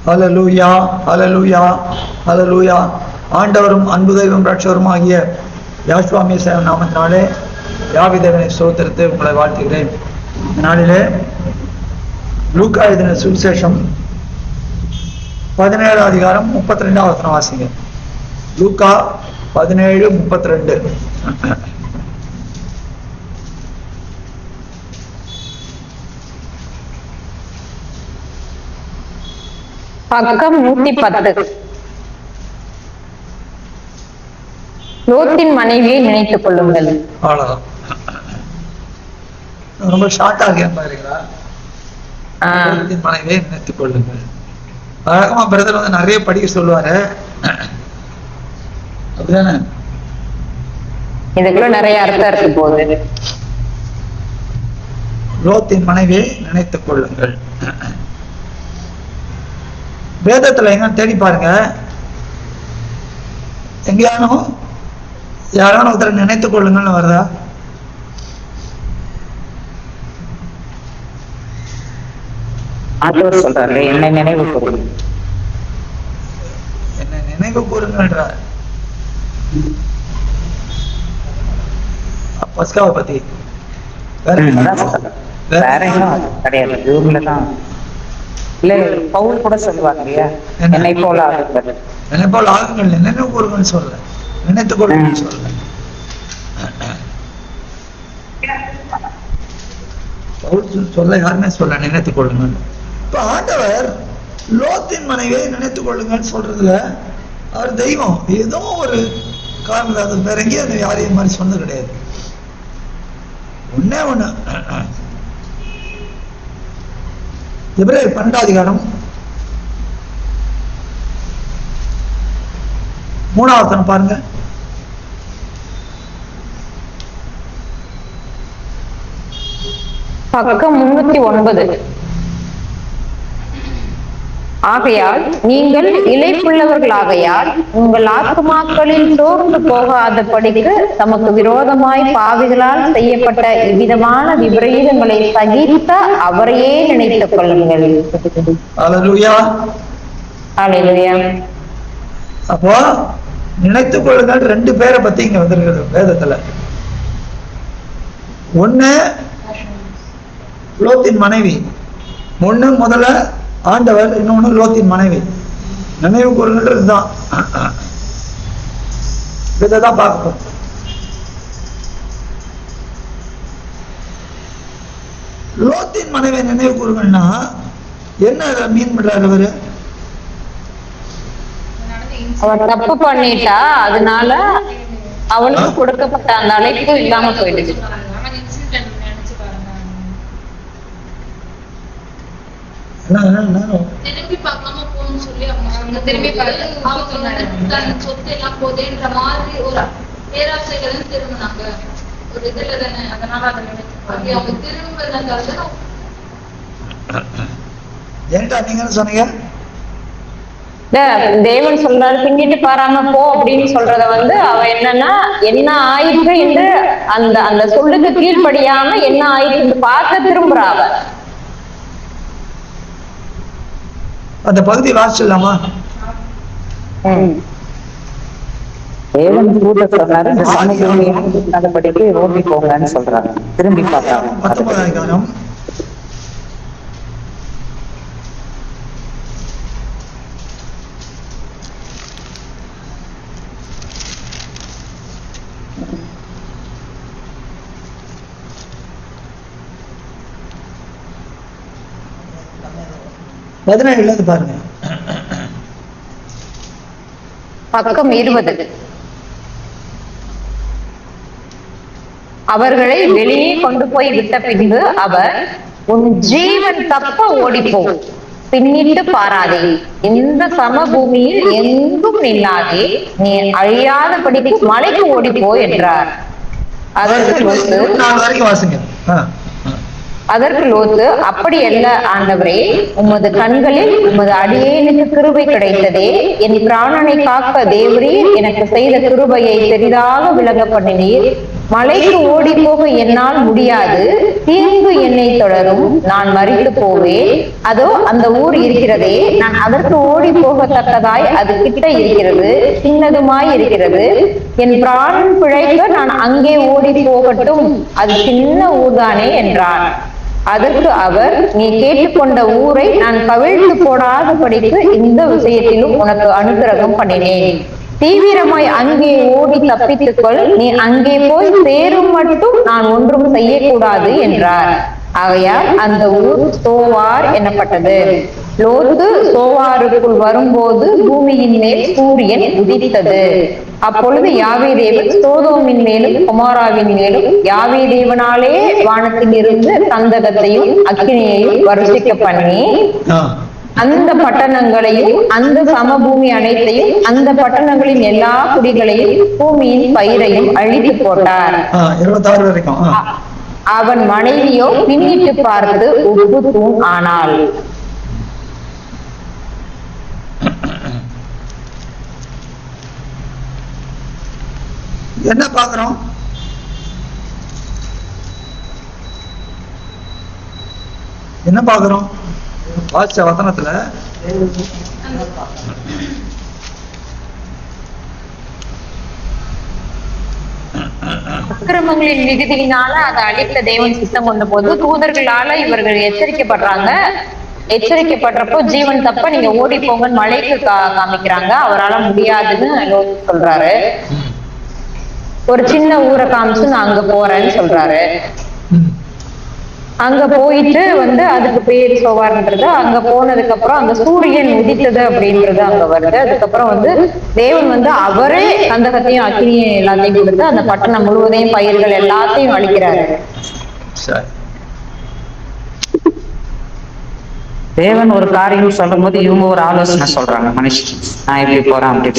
ஹல்லேலூயா, ஹல்லேலூயா, ஹல்லேலூயா. ஆண்டவரும் அன்பு தெய்வம் ரட்சகரும் ஆகிய யாசுவா மேசியா நாமத்தினாலே யாவி தேவனை ஸ்தோத்திரித்து உங்களை வாழ்த்துகிறேன். நாளிலே லூக்கா எழுதின சுவிசேஷம் 17 அதிகாரம் 32 வசனம் வாசிங்க. லூக்கா 17:32. பக்கம் 110. லோத்தின் மனைவியை நினைத்துக் கொள்ளுங்கள். அவ்வளவுதான். ரொம்ப ஷார்ட்டா இருக்கேன் பாருங்களா. லோத்தின் மனைவியை நினைத்துக் கொள்ளுங்கள். வழக்கமா பிரதர் வந்து நிறைய படிக்க சொல்லுவாரு, அப்படிதானே? இதுக்குள்ள நிறைய அர்த்தம் இருக்கு போகுது. லோத்தின் மனைவியை நினைத்துக் கொள்ளுங்கள். வேதத்துல எங்க தேடி பாருங்க, எங்கேயானும் யாரான ஒருத்தரை நினைத்துக் கொள்ளுங்கள்னு வருதா? ஆண்டவர் சொல்றாரு, என்னை நினைவு கூறுங்கள். என்னை நினைவு கூறுங்கன்றார். பஸ்காவை பத்தி வேற எல்லாம் கிடையாது, இவங்களதான். இல்ல பவுல் கூட சொல்லுவாங்க இல்லையா, என்னை போல ஆகுங்கள். என்னை போல ஆகுங்கள், நினைவு கூறுங்கன்னு சொல்ல, நினைத்துக் கொள்ளுங்கன்னு சொல்ல. பவுல் சொல்ல யாருமே சொல்ல நினைத்துக் கொள்ளுங்கள். இப்ப ஆண்டவர் லோத்தின் மனைவியை நினைத்துக் கொள்ளுங்கன்னு சொல்றதுல அவர் தெய்வம் ஏதோ ஒரு காரணம், வேற எங்கேயும் யாரையும் மாதிரி சொன்னது கிடையாது. ஒண்ணே ஒண்ணு, எபிரேயர் 12 அதிகாரம் 3 வசனம் பாருங்க. பக்கம் 309. ஆகையால் நீங்கள் இளைப்புள்ளவர்களாகையால் உங்கள் ஆத்துமாக்களில் சோர்ந்து போகாதபடிக்கு தமக்கு விரோதமாய் பாவிகளால் செய்யப்பட்ட இவ்விதமான விபரீதங்களை சகித்த அவரையே நினைத்துக் கொள்ளுங்கள். அல்லேலூயா, அல்லேலூயா. அப்போ நினைத்துக் கொள்ளுங்கள் 2 பேரை பத்தி இங்க வந்திருக்கிறது வேதத்துல. ஒண்ணு லோத்தின் மனைவி, ஒண்ணு முதல்ல ஆண்டவர், இன்னொன்னு லோத்தின் மனைவி. நினைவு கூறுங்கள்ன்றதுதான் இதைதான் பார்க்கணும். லோத்தின் மனைவி நினைவு கூறுங்கள்னா என்ன மீன் பண்றாரு அவரு? அவன் தப்பு பண்ணிட்டா, அதனால அவனுக்கு கொடுக்கப்பட்ட அந்த அழைப்பு இல்லாம போயிடுச்சு. திரும்பி பார்க்காம போகணும்னு சொல்லி அவங்க திரும்பி தன் சொத்து எல்லாம் போதேன்ற மாதிரி ஒரு பேராசைகள் திரும்பினாங்க. ஒரு இதுல தானே, அதனால அதை அவங்க திரும்பினதால ஏன்டா நீங்க சொன்னீங்க? தேவன் சொல்றாரு பின்னிட்டு பாராம போ அப்படின்னு சொல்றத வந்து அவ என்னன்னா, என்ன ஆயிற்று என்று அந்த அந்த சொல்லுக்கு கீழ்படியாம என்ன ஆயிற்று பார்க்க திரும்புறா. அவ அந்த பகுதி வாசிச்சிடலாமா? தேவன் கூட சொன்னாரு, இந்த சமூகப்படிக்கு ஓடி போங்கன்னு சொல்றாங்க. திரும்பி பார்த்தாங்க. 19 அதிகாரம் 17 பாருங்க. பக்கம் 20. அவர்களை வெளியே கொண்டு போய் விட்ட பின்பு அவர், உன் ஜீவன் தப்ப ஓடிப்போ, பின்னிட்டு பாராதே, இந்த சமபூமியில் எங்கும் நில்லாதே, நீ அழியாதபடிக்கு மலைக்கு ஓடிப்போ என்றார். அதற்கு லோத்து, அப்படி அல்ல ஆண்டவரே, உமது கண்களில் உமது அடியேனுக்கு கிருபை கிடைத்ததே, என் பிராணனை காக்க தேவரீர் எனக்கு செய்த கிருபையை பெரிதாக விளங்க பண்ணினீர். மலைக்கு ஓடி போக என்னால் முடியாது, தீங்கு என்னை தொடரும், நான் மரித்து போவேன். அதோ அந்த ஊர் இருக்கிறதே, நான் அதற்கு ஓடி போகத்தக்கதாய் அது கிட்ட இருக்கிறது, சின்னதுமாய் இருக்கிறது. என் பிராணன் பிழைக்க நான் அங்கே ஓடி போகட்டும், அது சின்ன ஊர்தானே என்றார். அதற்கு அவர், நீ கேட்டுக்கொண்ட ஊரை நான் கவிழ்த்து போடாதபடிக்கு இந்த விஷயத்திலும் உனக்கு அனுகிரகம் பண்ணினேன். தீவிரமாய் அங்கே ஓடி தப்பித்துக்கொள், நீ அங்கே போய் சேரும் மட்டும் நான் ஒன்றும் செய்யக்கூடாது என்றார். ஆகையால் அந்த ஊர் சோவார் எனப்பட்டது. லோத்து சோவாருக்குள் வரும்போது பூமியின் மேல் சூரியன் உதித்தது. அப்பொழுது யாவே தேவன் சோதோமின் மேலும் குமாராவின் மேலும் யாவே தேவனாலே வானத்தில் இருந்து கந்தகத்தையும் அக்கினியையும் வருஷிக்க பண்ணி அந்த பட்டணங்களையும் அந்த சமபூமி அனைத்தையும் அந்த பட்டணங்களின் எல்லா குடிகளையும் பூமியின் பயிரையும் அழித்து போட்டார். 26 வரைக்கும். அவன் மனைவியோ பின்னிட்டு பார்த்து உப்பு தூண் ஆனாள். என்ன பாக்குறோம்? என்ன பாக்குறோம்? வாசிச்ச வசனத்துல அக்கிரமங்களின் மிகுதியினால அதை அழித்த தேவன் சித்தம் கொண்ட போது தூதர்களால இவர்கள் எச்சரிக்கப்படுறப்போ ஜீவன் தப்ப நீங்க ஓடி போங்கன்னு மலைக்கு காமிக்கிறாங்க. அவரால முடியாதுன்னு சொல்றாரு. ஒரு சின்ன ஊரை காமிச்சு நான் அங்க போறேன்னு சொல்றாரு. அங்க போயிட்டு அதுக்கு பேர் சோவார்ன்றது. அங்க போனதுக்கு அப்புறம் அங்க சூரியன் உதித்தது அப்படின்றது அங்க வருது. அதுக்கப்புறம் தேவன் அவரே கந்தகத்தையும் அக்கினியும் எல்லாத்தையும் கொடுத்து அந்த பட்டணம் முழுவதையும் பயிர்கள் எல்லாத்தையும் அழிக்கிறாரு. தேவன் ஒரு காரியம் சொல்லும் போது இவங்க ஒரு ஆலோசனை சொல்றாங்க, மனுஷன் நான் எப்படி போறேன் அப்படி.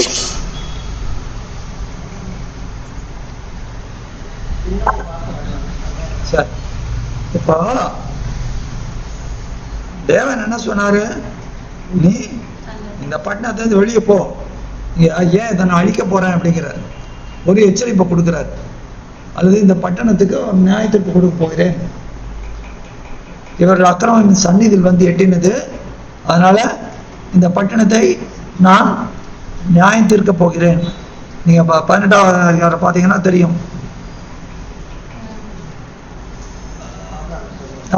இப்போ தேவன் என்ன சொன்னாரு? நீ இந்த பட்டணத்தை வெளியே போ, ஏன் இதை நான் அழிக்க போறேன் அப்படிங்கிறார். ஒரு எச்சரிப்பை கொடுக்கிறார். அல்லது இந்த பட்டணத்துக்கு நியாய தீர்ப்பு கொடுக்க போகிறேன், இவர்கள் அக்கிரமம் சந்நிதியில் எட்டினது, அதனால இந்த பட்டணத்தை நான் நியாயம் தீர்க்க போகிறேன். நீங்க 18வது அதிகாரம் பாத்தீங்கன்னா தெரியும்.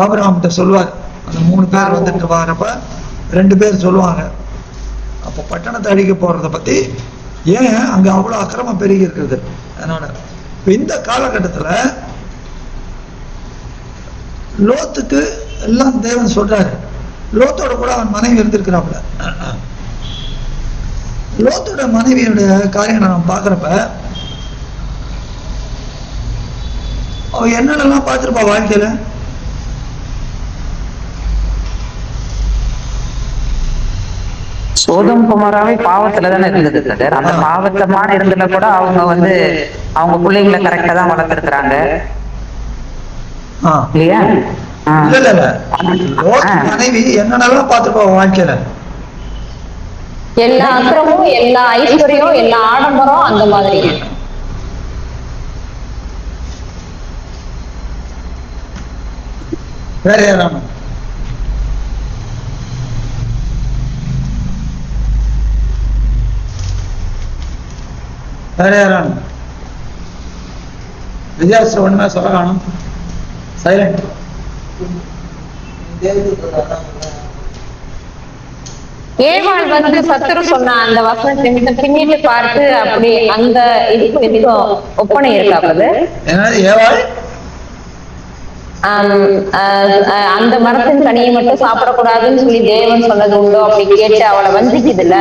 ஆபிரகாம்கிட்ட சொல்லுவார், அந்த 3 பேர் வரப்ப 2 பேர் சொல்லுவாங்க, அப்ப பட்டணத்தை அழிக்க போறத பத்தி, ஏன் அங்க அவ்வளவு அக்கிரமம் பெருகி இருக்கிறது. அதனால இந்த காலகட்டத்துல லோத்துக்கு எல்லாம் தேவன் சொல்றாரு. லோத்தோட கூட அவன் மனைவி இருந்திருக்கிறாப்புல. லோத்தோட மனைவியோட காரியங்களை நம்ம பாக்குறப்ப அவ என்னென்னலாம் பார்த்திருப்பா வாழ்க்கையில. சோதம் குமாராவே பாவத்துலதானே இருந்தது. அந்த பாவத்தமான இருந்ததுல கூட அவங்க அவங்க பிள்ளைங்களை கரெக்டா தான் வளர்த்திருக்கிறாங்க இல்லையா? மனைவி என்னென்னலாம் பார்த்திருப்பா வாழ்க்கையில. எல்லா அக்கிரமும், எல்லா ஐஸ்வர்யம், எல்லா ஆடம்பரம், அந்த மாதிரி. வேற யாரான விஜயாசம் ஒண்ணுமே சொல்ல காணும், சைலண்ட். ஏவாள் சத்துரு சொன்ன அந்த வசனத்தை பின்னிட்டு பார்த்து அப்படி அந்த இதுக்கு ஒப்பனை இருக்காது. ஏவாள் அந்த மரத்தின் கனியை மட்டும் சாப்பிடக்கூடாதுன்னு சொல்லி தேவன் சொன்னது உண்டோ அப்படி கேட்டு அவளை வஞ்சிக்குதுல்ல.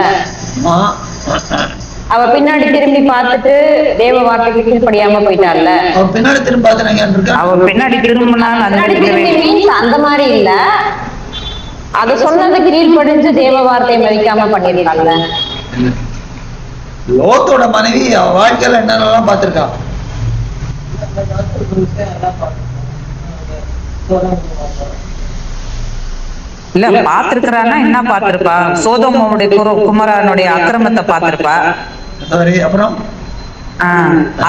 அவ பின்னாடி திரும்பி பார்த்துட்டு தேவ வார்த்தைக்கு கீழ்படியாம போயிட்டாள்ல. அவ பின்னாடி திரும்பி பார்த்து அவ பின்னாடி திரும்பினா அந்த மாதிரி இல்ல, அத சொன்னது கீழ்படிஞ்சு தேவ வார்த்தையை மதிக்காம பண்ணிருக்காங்க. லோத்தோட மனைவி அவ வாழ்க்கையில என்னென்னலாம் பார்த்திருக்கா. இல்ல பாத்திருக்கிறான்னா என்ன பாத்திருப்பா? சோதோமுடைய குமாரனுடைய அக்கிரமத்தை பாத்திருப்பா. சரி, அப்புறம்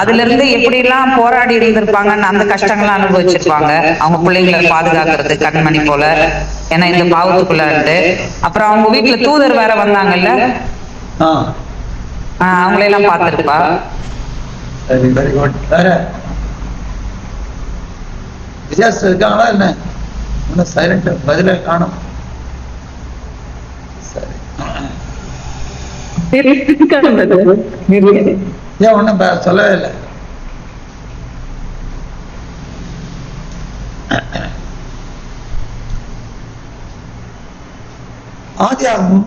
அதுல இருந்து எப்படி எல்லாம் போராடி இருந்திருப்பாங்கன்னு அந்த கஷ்டங்கள்லாம் அனுபவிச்சிருப்பாங்க அவங்க பிள்ளைங்களை பாதுகாக்கிறது கண்மணி போல. ஏன்னா இந்த பாவத்துக்குள்ளன்ட்டு அப்புறம் அவங்க வீட்டுல தூதர் வேற வந்தாங்கல்ல, அவங்களையெல்லாம் பார்த்திருப்பா. சரி, வெரி குட். வேற வித்தியாசம் இருக்காங்களா என்ன? ஒன்னும் சைலண்ட் பதில காணும். சரி, ஏன் ஒன்னும் சொல்லவே இல்லை? ஆதியாகமம்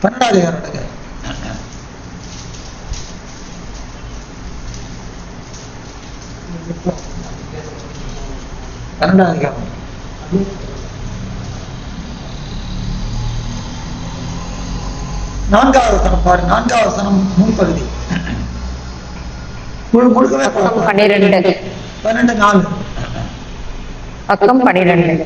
12ஆம் அதிகாரம். நான்காவது வசனம் பாரு. 4ஆம் வசனம் முன்பகுதி முழுக்கவே 12 12:4. பக்கம் 12.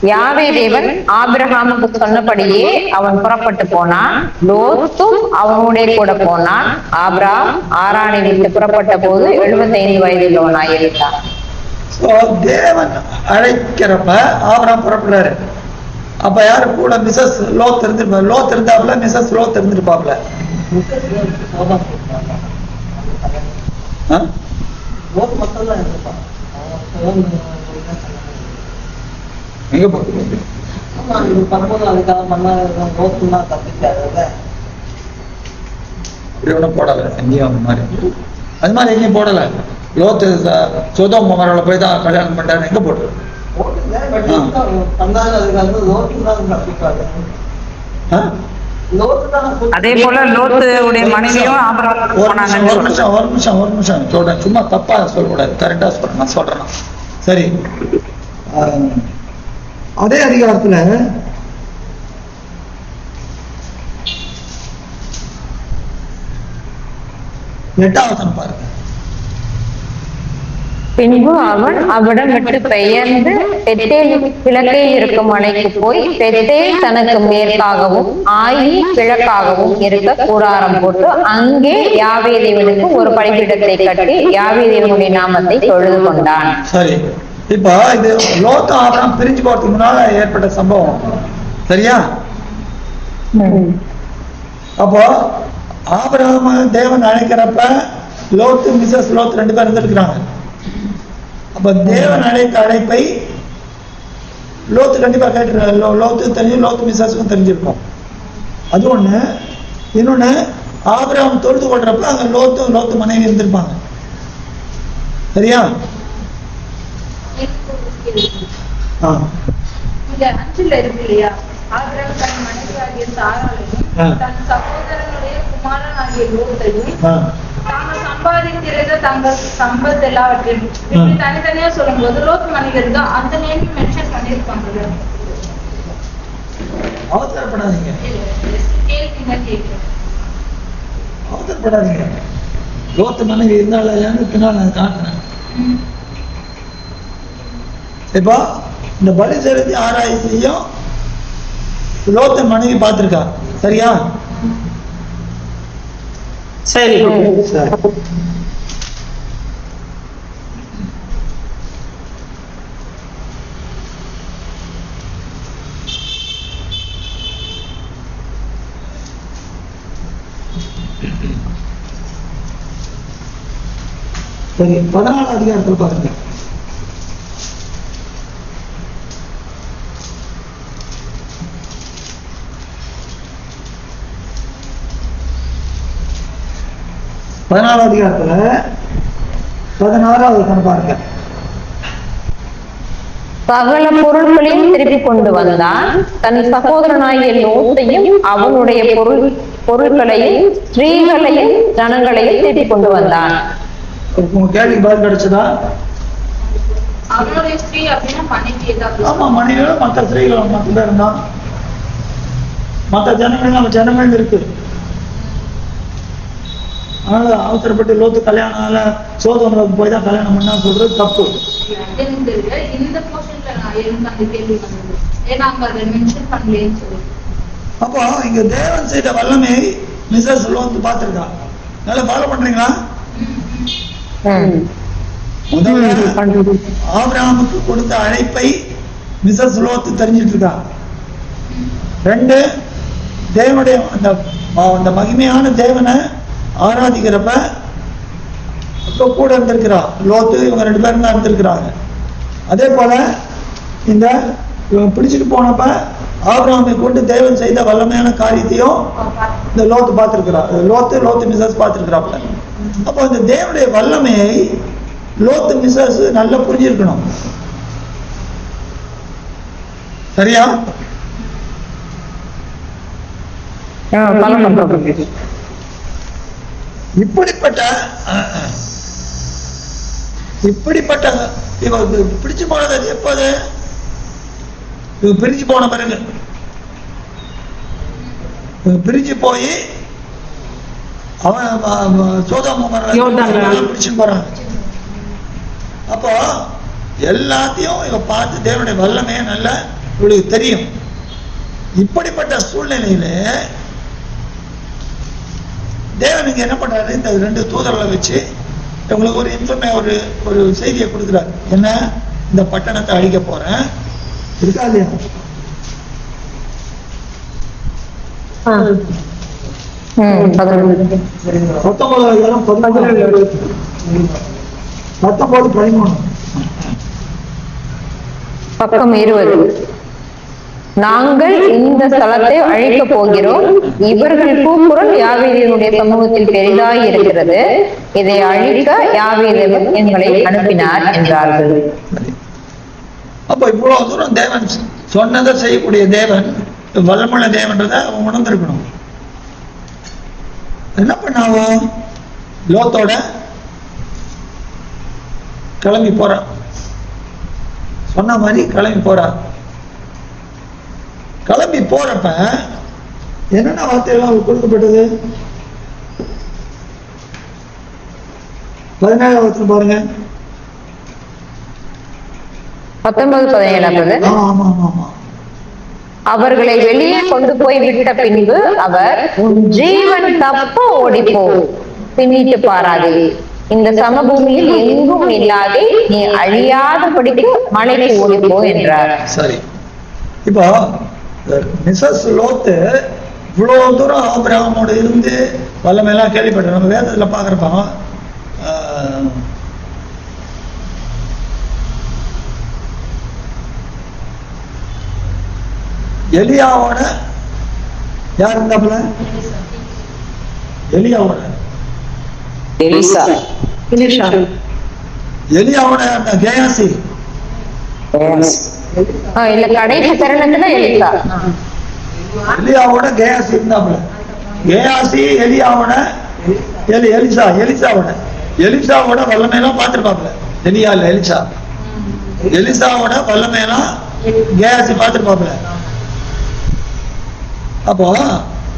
யாவே தேவன் ஆபிரகாமுக்கு சொன்னபடியே அவன் புறப்பட்டு போனான். லோத்தும் அவனுடைய கூட போனான். ஆபிரகாம் ஆரானை விட்டு புறப்பட்ட போது 75 வயதுள்ளவனாய் இருந்தான். தேவன் அழைக்கிறப்ப ஆபிரகாம் புறப்படுறாரு. அப்ப யாரு கூட? மிஸ்ஸஸ் லோத் இருந்திருப்பாரு. லோத் இருந்தாப்புல, மிஸ்ஸஸ் லோத் இருந்திருப்பாப்ல. எங்க போட்டு அப்படி ஒன்றும் போடல எங்கேயும் அந்த மாதிரி. அது மாதிரி எங்கேயும் போடல. லோத்து சோதோம் குமாரோட போய் தான் கல்யாணம் பண்ணிட்டாரு. எங்க போட்டு அதே போல லோத்துடைய மனைவியும் ஒரு நிமிஷம் சொல்றேன். சும்மா தப்பா சொல்லக்கூடாது, கரெக்டா சொல்றேன். நான் சொல்றேன். சரி, அதே அதிகாரத்துல 8ஆம் வசனம் பாருங்க. பின்பு அவன் அவ்விடம் விட்டு பெயர்ந்து பெத்தேல் கிழக்கே இருக்கும் மலைக்கு போய் பெத்தேல் தனக்கு மேற்காகவும் ஆயி கிழக்காகவும் இருக்க கூடாரம் போட்டு அங்கே யாவே தேவனுக்கு ஒரு பலிபீடத்தை கட்டி யாவே தேவனுடைய நாமத்தை தொழுது கொண்டான். சரி, இப்ப இது லோத்து ஆபிரகாம் பிரிஞ்சு போறதுக்கு முன்னால ஏற்பட்ட சம்பவம். சரியா? அப்போ ஆபிரகாம் தேவன் அழைக்கிறப்ப லோத்து மிஸ்ஸஸ் லோத் 2 பேர் இருந்திருக்கிறாங்க. அப்ப தேவன் அழைத்த அழைப்பை லோத்து கண்டிப்பா கேட்டு லோத்து தெரியும், லோத்து மிஸ்ஸஸுக்கும் தெரிஞ்சிருக்கும். அது ஒண்ணு. இன்னொன்னு, ஆபிரகாம் தொழுது கொள்றப்ப அங்க லோத்து மனைவி இருந்திருப்பாங்க. சரியா? இந்த 5ல இருக்கு இல்லையா, ஆபிரகாம் தன் மனைவியாகிய சாராளையும் தன் சகோதரனுடைய குமாரனாகிய லோத்தையும் தாங்கள் சம்பாதிக்கிறது தங்கள் சம்பத் எல்லாவற்றையும் தனித்தனியா சொல்லும் போது லோத் மனிதருக்கு அந்த நேம் மென்ஷன் பண்ணிருப்பாங்க. அவசரப்படாதீங்க, அவசரப்படாதீங்க. லோத்து மனைவி இருந்தாலும் பின்னால் நான் காட்டுறேன். இப்போ இந்த பலி செலுத்தி ஆராய்ச்சியும் லோத்து மனைவி பார்த்திருக்கா. சரியா? சரி, சரி, 14ஆம் அதிகாரத்தில் பாருங்க. அதிகாரத்துல 16ஆவது வசனம் பாருங்க. சகல பொருள்களையும் திருப்பி கொண்டு வந்தான். தன் சகோதரனாகிய லோத்தையும் அவனுடைய பொருட்களையும் ஸ்திரீகளையும் ஜனங்களையும் திருப்பி கொண்டு வந்தான். உங்க கேள்விக்கு பதில் கிடைச்சதா? அவனுடைய ஸ்திரீ அப்படின்னா மனைவி. ஆமா, மனைவியோட மற்ற ஸ்திரீகள் மற்ற பேர் தான். மற்ற ஜனங்கள் நம்ம ஜனங்கள் இருக்கு. அதனால அவசரப்பட்டு லோத்து கல்யாணம் சோதனை போய் தான் கல்யாணம் பண்ணா சொல்றது தப்பு. இந்த போர்ஷன்ல நான் அந்த கேள்வி வந்தது. ஏன்னா அவங்க அதை மென்ஷன் பண்ணலன்னு சொல்லி அப்போ இங்க தேவன் செய்த வல்லமை மிஸ்ஸஸ் லோத் பார்த்திருக்கா. நல்லா ஃபாலோ பண்றீங்களா? முதல்ல ஆபிரகாமுக்கு கொடுத்த அழைப்பை மிஸ்ஸஸ் லோத் தெரிஞ்சிட்டு இருக்கா. 2, தேவனுடைய அந்த மகிமையான தேவனை ஆராதிக்கிறப்ப கூட இருந்திருக்கிறா. லோத்து இவங்க 2 பேரும் தான் இருந்திருக்கிறாங்க. அதே போல இந்த இவன் பிடிச்சிட்டு போனப்ப ஆபிரகாமை கொண்டு தேவன் செய்த வல்லமையான காரியத்தையும் இந்த லோத்து பார்த்திருக்கிறா. லோத்து மிஸ்ஸஸ் பார்த்திருக்கிறாப்ல. அப்போ இந்த தேவனுடைய வல்லமையை லோத்து மிஸ்ஸஸ் நல்லா புரிஞ்சிருக்கணும். சரியா? இப்படிப்பட்ட இவ பிடிச்சு போனது எப்போது? இவ பிரிஞ்சு போன பிறகு, பிரிஞ்சு போய் அவன் சோதோம் பிடிச்சு போறான். அப்போ எல்லாத்தையும் இவ பார்த்து தேவனுடைய வல்லமையை நல்லா இவளுக்கு தெரியும். இப்படிப்பட்ட சூழ்நிலையில தேவனுக்கு என்ன பண்றாரு? இந்த 2 தூதர்களை வச்சு இவங்களுக்கு ஒரு ஒரு செய்தியை கொடுக்குறாரு. என்ன? இந்த பட்டணத்தை அழிக்க போறேன். இருக்கா இல்லையா? 19:13 பக்கம் 20. நாங்கள் இந்த ஸ்தலத்தை அழிக்க போகிறோம். இவர்கள் கூக்குரல் யாவீரினுடைய சமூகத்தில் பெரிதாய் இருக்கிறது. இதை அழிக்க யாவீரேவன் எங்களை அனுப்பினார் என்றார்கள். அப்ப இவ்வளவு தூரம் தேவன் சொன்னதை செய்யக்கூடிய தேவன், வல்லமுள்ள தேவன்றதை அவன் உணர்ந்திருக்கணும். என்ன பண்ணாவும் லோத்தோட கிளம்பி போறான். சொன்ன மாதிரி கிளம்பி போறான். கிளம்பி போறப்ப என்னென்ன வார்த்தைகள்லாம் கொடுக்கப்பட்டது? 17 பாருங்க. 19-17. அவர்களை வெளியே கொண்டு போய் விட்ட பின்பு அவர், உன் ஜீவன் தப்ப ஓடிப்போ, பின்னிட்டு பாராதே, இந்த சமபூமியில் எங்கும் இல்லாதே, நீ அழியாதபடிக்கு மலைக்கு ஓடிப்போ என்றார். சரி, இப்போ மிஸ்ஸஸ் லோத்து இவ்வளவு தூரம் ஆபிரகாமோட இருந்து வல்லமையெல்லாம் கேள்விப்பட்டேன். நம்ம வேதத்துல பாக்குறப்போ எலியாவோட யார் இருந்தாப்புல? எலியாவோட அந்த கேயாசி இல்ல, கடைசி தருணத்துல எலியாவோட கேயாசி இருந்தாப்புல. கேயாசி எலியாவோட எலிசாவோட வல்லமையெல்லாம் பார்த்திருப்பாப்புல. எலியா இல்ல, எலிசாவோட வல்லமையெல்லாம் கேயாசி பார்த்திருப்பாப்புல. அப்போ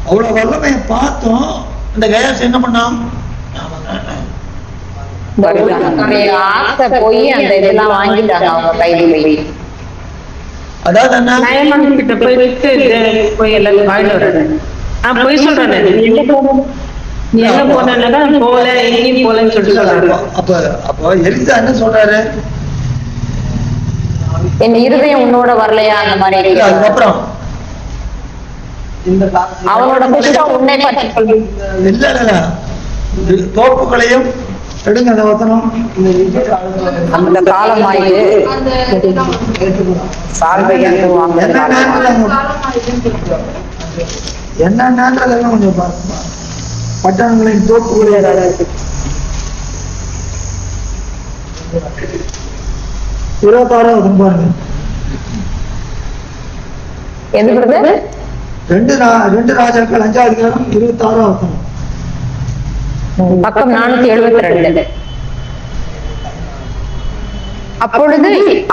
அவ்வளவு வல்லமையை பார்த்தோம். இந்த கேயாசி என்ன பண்ணான்? போய் அந்த இதெல்லாம் வாங்கிட்டாங்க அவங்க கையில. அதாவது என்ன? போய் எல்லாரும் வாங்கிட்டு வர்றேன். போய் சொல்றேன், நீ எங்க போனதான் போல, எங்கேயும் போலன்னு சொல்லிட்டு சொல்றாங்க. அப்போ எலிசா என்ன சொல்றாரு? என் இருதயம் உன்னோட வரலையா அந்த மாதிரி. அதுக்கப்புறம் அவனோட புஷ்டம் உன்னை பற்றி இல்ல தோப்புகளையும் எடுங்க. அந்த வசனம் அந்த காலமாயிட்டு என்னன்றதெல்லாம் கொஞ்சம் பட்டணங்களையும் தோப்புகளையும் 26 வசனம் பாருங்க. எது? 2 ராஜாக்கள் 5வது அதிகாரம் 26 வசனம். பக்கம் 472. அப்பொழுது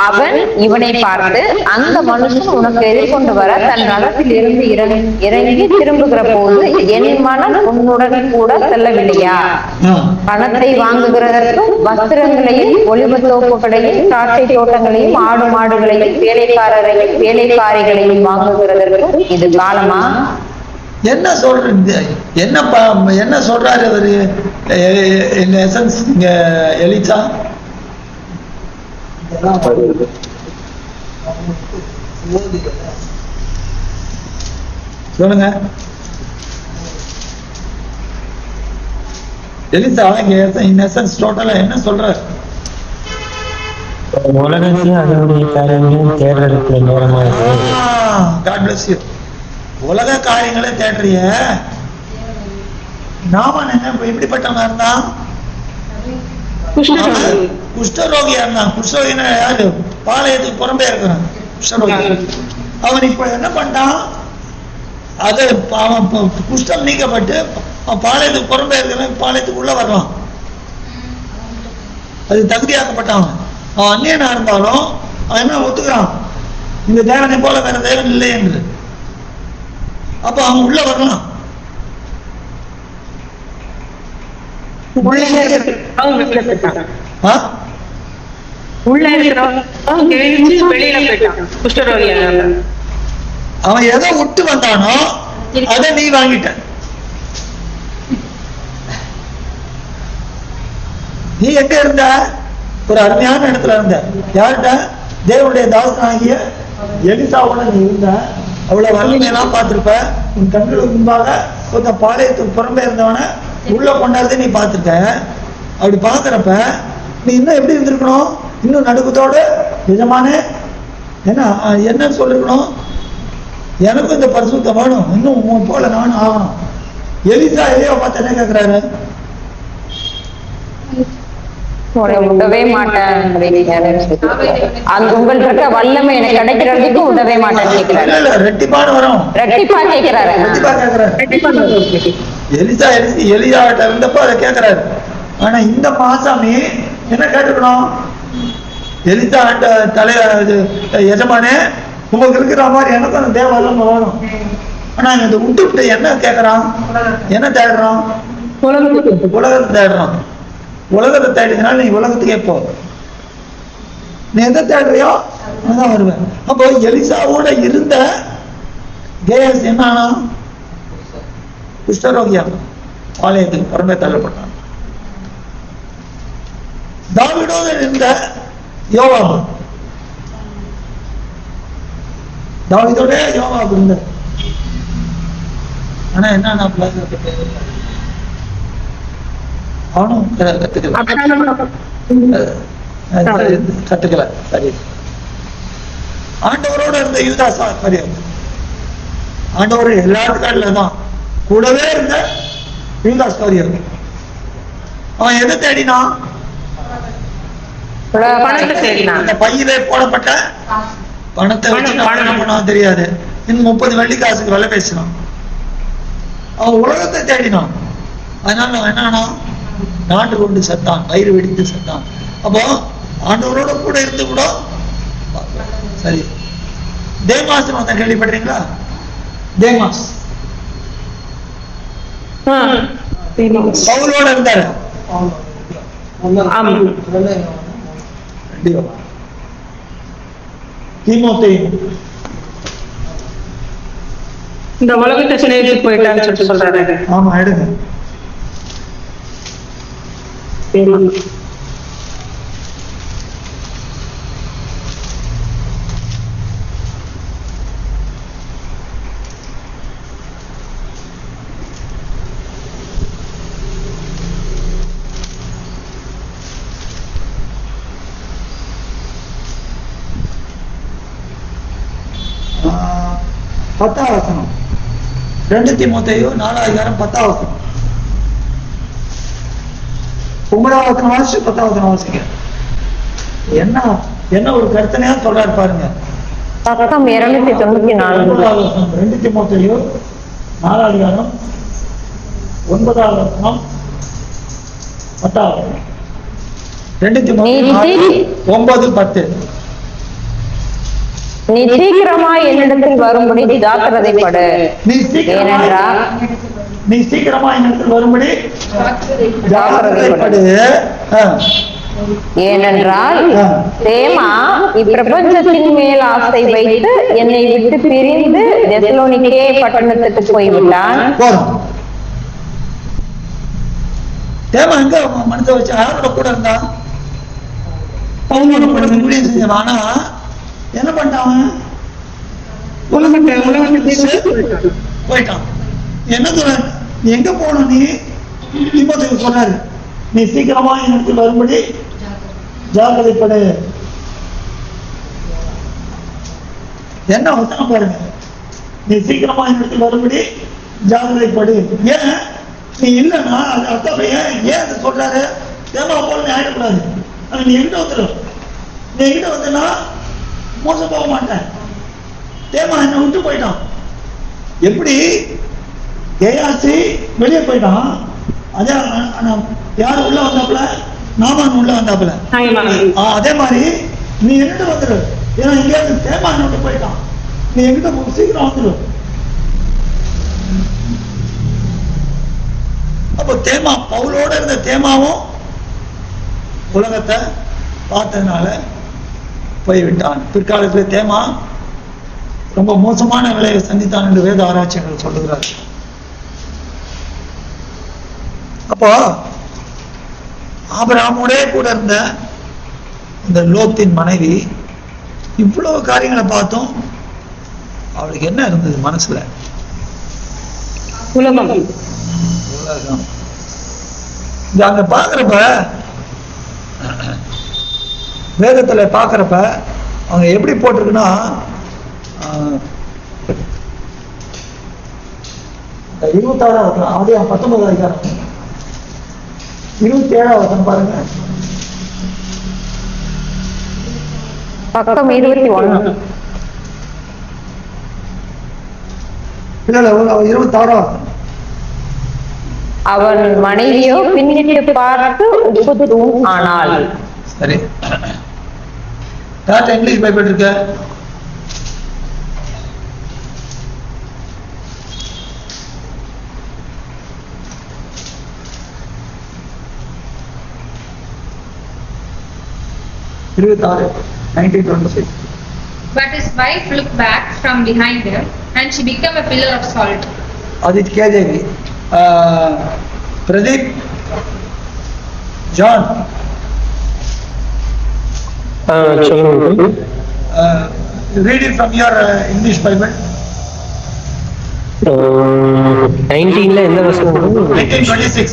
அவன் இவனை பார்த்து, அந்த மனுஷன் உனக்கு எதிர்கொண்டு வர தன் ரதத்தில் இருந்து இறங்கி திரும்புகிற போது என் மனம் உன்னுடன் கூட செல்லவில்லையா? பணத்தை வாங்குகிறதற்கும் வஸ்திரங்களையும் ஒலிவ தோப்புகளையும் திராட்சை தோட்டங்களையும் ஆடு மாடுகளையும் வேலைக்காரரையும் வேலைக்காரிகளையும் வாங்குகிறதற்கும் இது காலமா? என்ன சொல்றது? என்ன சொல்றாரு அவரு? இங்க எலிசா சொல்லுங்க. எலிசா இங்க இன் எசன்ஸ் டோட்டலா என்ன சொல்றாரு? உலகத்தில் அதனுடைய காரியங்களையும் தேடுறதுக்கு நேரமா இருக்கு. God bless you. உலக காரியங்களை தேடுறிய. நாமன் என்ன எப்படிப்பட்டவனா இருந்தான்? குஷ்டரோகியா இருந்தான். குஷ்டரோகினா யாரு? பாளையத்துக்கு புறம்பே இருக்கிறான் குஷ்டரோகி. அவன் இப்ப என்ன பண்ணான்? அது அவன் குஷ்டம் நீக்கப்பட்டு பாளையத்துக்கு புறம்பே இருக்கிறான், பாளையத்துக்கு உள்ள வரலாம். அது தகுதியாக்கப்பட்டான். அவன் அந்நியனா இருந்தாலும் அவன் என்ன ஒத்துக்கிறான்? இந்த தேவனை போல வேற தேவன் இல்லை என்று. அப்ப அவன் உள்ள வரலாம். உள்ள வெளியில போயிட்டான் குஷ்டரோகியால. அவன் எதை விட்டு வந்தானோ அதை நீ வாங்கிட்ட. நீ எங்க இருந்த? ஒரு அருமையான இடத்துல இருந்த. யார்கிட்ட? தேவனுடைய தாசனாகிய எலிசாவோட நீ இருந்த. அவ்வளவு வல்லமையெல்லாம் பார்த்திருப்ப. உன் கண்களுக்கு முன்பாக கொஞ்சம் பாளையத்துக்கு புறம்பே இருந்தவன உள்ள கொண்டாடுறதை நீ பார்த்துட்ட. அப்படி பார்க்கறப்ப நீ இன்னும் எப்படி இருந்திருக்கணும்? இன்னும் நடுக்கத்தோடு நிஜமான என்ன சொல்லிருக்கணும்? எனக்கும் இந்த பரிசுத்தம் வேணும், இன்னும் போல நானும் ஆகணும். எலிசா எலியா பார்த்து என்ன கேட்கிறாரு? விடவே மாட்டேன், அந்த உங்கள்கிட்ட வல்லமை எனக்கு கிடைக்கிறதுக்கு விடவே மாட்டேன். ரெட்டிப்பான வரும், ரெட்டிப்பா கேட்கிறாரு. ரெட்டிப்பா கேட்கிறாரு. எலியாட்ட இருந்தப்ப அதை கேட்கிறாரு. ஆனா இந்த மாசாமி என்ன கேட்டுக்கணும்? எலிசா தலைய எஜமானே, உங்களுக்கு இருக்கிற மாதிரி எனக்கும் அந்த தேவ வல்லமை வேணும். ஆனா இந்த விட்டு என்ன கேட்கறான்? என்ன தேடுறான்? உலகத்தை தேடுறான். உலகத்தை தேடினால நீ உலகத்துக்கே போ. நீ எதை தேடுறியோ அதான் வருவேன். அப்போ எலிசாவோட இருந்த கேஸ் என்ன? குஷ்டரோகியா ஆலயத்துக்கு புறம்பே தள்ளப்பட்டான். தாவீதோடு இருந்த யோவாபு, தாவீதோட யோவாபு இருந்த. ஆனா என்ன அவனும் கத்துக்கல. சரி, ஆண்டவரோட இருந்த யூதாஸ் மரியாதை. ஆண்டவர் எல்லாத்துக்கும் தான் கூடவே இருந்த யூதாஸ் மரியாதை. அவன் எதை தேடினான்? பணத்தை தேடினான். அந்த பையிலே போடப்பட்ட பணத்தை வச்சு என்ன பண்ணான் தெரியாது. இன்னும் 30 வெள்ளி காசுக்கு விலை பேசினான். அவன் உலகத்தை தேடினான். அதனால அவன் என்னன்னா நாட்டு கொண்டு செத்தான், வயிறு வெடித்து செத்தான். அப்போ ஆண்டவரோட கூட இருந்து கூட சரி. தேமாஸ் வந்த கேள்விப்படுறீங்களா? தேமாஸ் பவுலோட இருந்தாரு. தீமோத்தேயு இந்த உலகத்தை சிநேகித்து போயிட்டான்னு சொல்லிட்டு சொல்றாரு. ஆமா, எடுங்க. பத்தாம் வசனம், 2 தீமோத்தேயு 4 10 வசனம். 9 வசனம் வாசிச்சு 10 வசனம் வாசிக்க. என்ன ஒரு கருத்தனையா சொல்றாரு பாருங்க. பக்கம் 294. 2 தீமோத்தேயு 4 9 வசனம் 10 வசனம். 2 தீமோத்தேயு 9:10. நீ சீக்கிரமாய் என்னிடத்தில் வரும்படி ஜாக்கிரதைப்படு. நீ சீக்கிரமா என்னிடத்தில் வரும்படி ஜாக்கிரதைப்படு. ஏனென்றால் தேமா இப்பிரபஞ்சத்தின் மேல் ஆசை வைத்து என்னை விட்டு பிரிந்து தெசலோனிக்கே பட்டணத்துக்கு போய்விட்டான். தேமா எங்க மனதை வச்சு யாரோட கூட இருந்தான்? பவுலோட கூட ஊழியம் செஞ்சான். ஆனா என்ன பண்ணிட்டான்? போயிட்டான். என்ன சொல்ற? நீ எங்க போன? நீ தீமோத்தேயுக்கு சொன்னாரு, நீ சீக்கிரமா எனக்கு வரும்படி ஜாக்கிரதைப்படு. என்ன வசனம் பாருங்க, நீ சீக்கிரமா எனக்கு வரும்படி ஜாக்கிரதைப்படு. ஏன் நீ இல்லைன்னா அது அர்த்தம் ஏன் அதை சொல்றாரு? தேமா போல நீ ஆயிடக்கூடாது. நீ எங்கிட்ட வந்துடும். நீ எங்கிட்ட வந்தனா மோசம் போக மாட்டேன். தேமா என்னை விட்டு போயிட்டான். எப்படி கேயாசி வெளியே போயிட்டான், அதே யார் உள்ள வந்தாப்புல? நாமான் உள்ள வந்தாப்புல. அதே மாதிரி நீ எங்கிட்ட வந்துடு. ஏன்னா இங்க தேமா என்னை விட்டு போயிட்டான். நீ எங்கிட்ட சீக்கிரம் வந்துடு. அப்போ தேமா, பவுலோட இருந்த தேமாவும் உலகத்தை பார்த்ததுனால போய்விட்டான். பிற்காலத்தில் தேமா ரொம்ப மோசமான விளைவை சந்தித்தான் என்று வேத ஆராய்ச்சிகள் சொல்லுகிறார். அப்போ ஆபிரகாமோடே கூட இருந்த இந்த லோத்தின் மனைவி இவ்வளவு காரியங்களை பார்த்தோம். அவளுக்கு என்ன இருந்தது மனசுல? உலகம். இது அங்க பாக்குறப்ப, வேதத்துல பாக்குறப்ப அவங்க எப்படி போட்டிருக்குன்னா, 26 அதே 19 அதிகாரம் 27 பாருங்க. பக்கம் 21. இல்ல 26. அவன் மனைவியோ பின்னிட்டு பார்த்து உப்பு தூண் ஆனாள். சரி, இங்கிலீஷ் பைபிள் இருக்க? But his wife looked back from behind him, and she became a pillar of salt. Adit KJV. Pradeep, John. Read it from your English Bible. 19 la endha vasam? 19:26.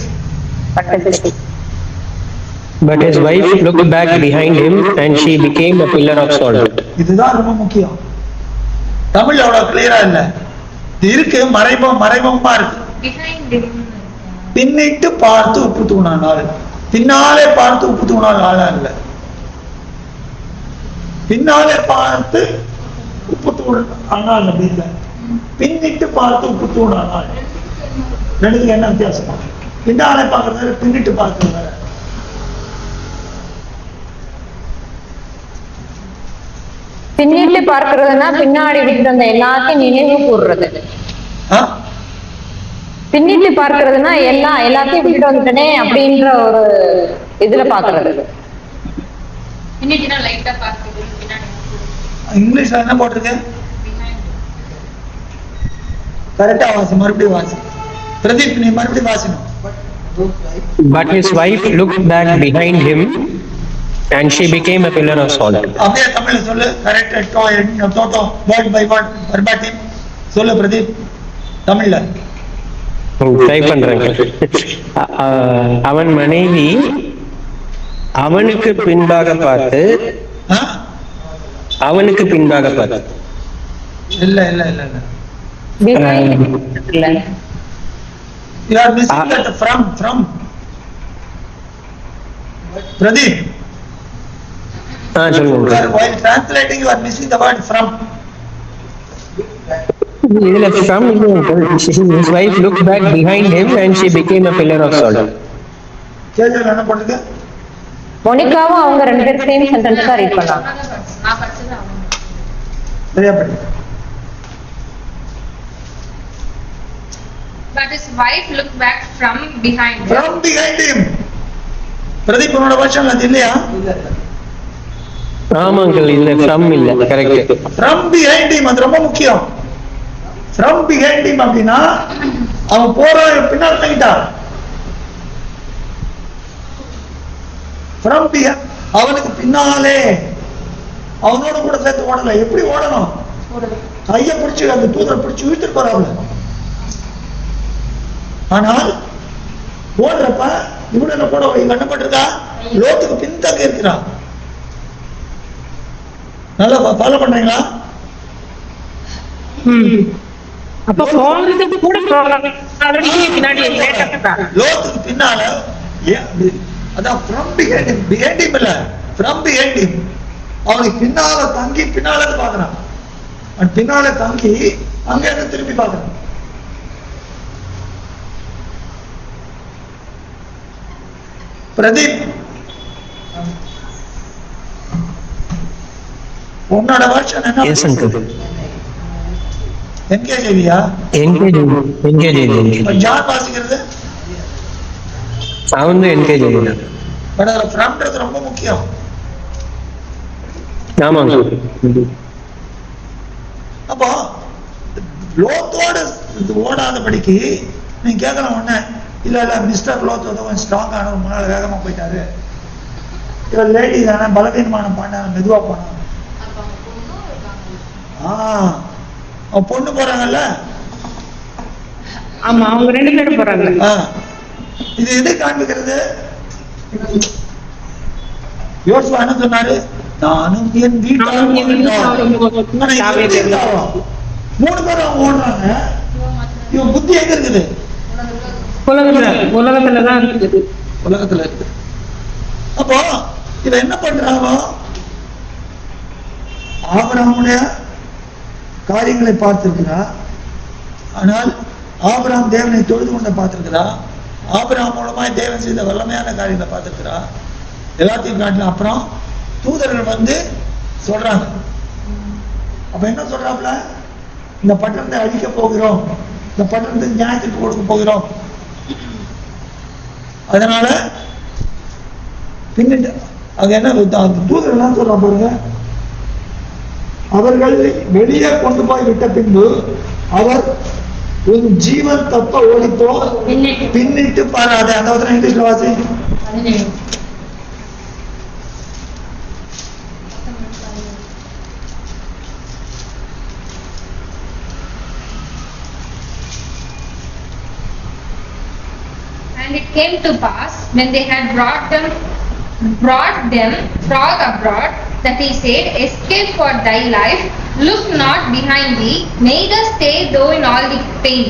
But his wife looked back behind him and she became a pillar of salt. இதுதான் ரொம்ப முக்கியம். தமிழ் அவ்வளவு கிளியரா இல்ல. இது இருக்கு, மறைமுகமா இருக்கு. Behind him. பின்னிட்டு பார்த்து உப்பு தூணானாள். பின்னாலே பார்த்து உப்பு தூணால் ஆளா இல்ல. பின்னாலே பார்த்து உப்பு தூண் ஆனாள் அப்படின்னு, பின்னிட்டு பார்த்து உப்பு தூண் ஆனாள். ரெண்டுக்கு என்ன வித்தியாசமா? பின்னாலே பார்க்கறது, பின்னிட்டு பார்க்கறது. பின்னிட்டு பார்க்கிறதுனா பின்னாடி விட்டு அந்த எல்லாத்தையும் நினைவு கூறுறது. பின்னிட்டு பார்க்கிறதுனா எல்லாத்தையும் விட்டுட்டு வந்துட்டனே அப்படின்ற ஒரு இதுல பாக்குறது. பின்னிட்டுனா லைட்டா பார்க்கிறது. இங்கிலீஷ்ல என்ன போட்டிருக்கு? கரெக்டா வாசி, மறுபடியும் வாசி. பிரதீப், நீ மறுபடியும் வாசிக்கணும். But his wife looked back behind him and she became a pillar of salt. அப்படியே தமிழ்ல சொல்லு. கரெக்ட் டோட்டோ வேர்ட் பை வேர்ட் verbatim சொல்லு பிரதீப் தமிழ்ல. ட்ரை பண்றேன். அவன் மனைவி அவனுக்கு பின்பாக பார்த்து இல்ல you are missing that from Pradeep. சொல்லுங்க. While translating you are missing the word from. இதுல from his wife looked back behind him and she became a pillar of salt. கேஜல் என்ன பண்ணுங்க? மோனிகாவும் அவங்க 2 பேரும் சேம் சென்டென்ஸ் தான் ரீட் பண்ணாங்க. நான் படிச்சது அவங்க. சரியா படி. But his wife looked back from behind him. From behind him. Pradeep உன்னோட வருஷன் அது இல்லையா? ஆமா அங்கிள், இல்ல ஃப்ரம் இல்ல, கரெக்ட். From behind him அது ரொம்ப முக்கியம். From behind him அப்படின்னா அவன் போறான் பின்னால் தங்கிட்டான். From behind அவனுக்கு பின்னாலே, அவனோட கூட சேர்த்து ஓடல. எப்படி ஓடணும்? கைய பிடிச்சு அந்த தூதரை பிடிச்சு இழுத்துட்டு போறாங்க. ஆனால் ஓடுறப்ப இவன கூட என்ன பண்றா? லோத்துக்கு பின்தங்க இருக்கிறான். நல்லா ஃபாலோ பண்றீங்களா? அப்ப போறதுக்கு கூட பின்னாடி லோத்துக்கு பின்னால அதான் from behind him, behind him இல்ல, from behind him. அவனுக்கு பின்னால தங்கி பின்னால பாக்குறான். அவன் பின்னால தங்கி அங்க இருந்து திரும்பி பாக்குறான். பிரதீப், உன்னோட வருஷன் என்ன? Yes uncle. என்கேஜிவியா? என்கேஜ். ஜான் வாசிக்கிறது அவன் என்கேஜ். பட் அதுல ஃப்ரம்ன்றது ரொம்ப முக்கியம். ஆமாங்க. அப்போ லோத்தோடு ஓடாதபடிக்கு நீ கேட்கலாம் ஒண்ணு, இல்ல மிஸ்டர் லோத் கொஞ்சம் ஸ்ட்ராங் ஆன முன்னால வேகமா போயிட்டாரு, இல்ல லேடி தானே பலவீனமான பண்ண மெதுவா போனான். அவன் பொண்ணு போறாங்கல்ல. ஆமா, அவங்க 2 பேரும் போறாங்க. இது எது காண்பிக்கிறது? யோசுவா என்ன சொன்னாரு? நானும் என் வீட்டாரும் 3 பேரும் ஓடுறாங்க. இவன் புத்தி எங்க இருக்குது? உலகத்துலதான் இருக்குது. உலகத்துல இருக்கு. அப்போ இத என்ன பண்றாங்க? ஆபிரகாமுடைய காரியங்களை பார்த்திருக்கிறா. ஆனால் ஆபிரகாம் தேவனை தொழுது கொண்ட பார்த்திருக்கிறா. ஆபிரகாம் மூலமாய் தேவன் செய்த வல்லமையான காரியங்களை பார்த்திருக்கிறா. எல்லாத்தையும் காட்டலாம். அப்புறம் தூதர்கள் வந்து சொல்றாங்க. அப்ப என்ன சொல்றாப்ல? இந்த பட்டணத்தை அழிக்க போகிறோம், இந்த பட்டணத்துக்கு நியாயத்துக்கு கொடுக்க போகிறோம். அதனால பின்னிட்டு அது என்ன தூதர்கள் எல்லாம் சொல்றா பாருங்க. அவர்கள் வெளியே கொண்டு போய் விட்ட பின்பு அவர் உன் ஜீவன் தப்ப ஓடிப்போ, பின்னிட்டு பாராத. அந்த வசனம் இங்கிலீஷ்ல வாசி. And it came to pass, when they had brought them frog abroad, that he said, escape for thy life, look not behind thee, neither stay though in all the plain.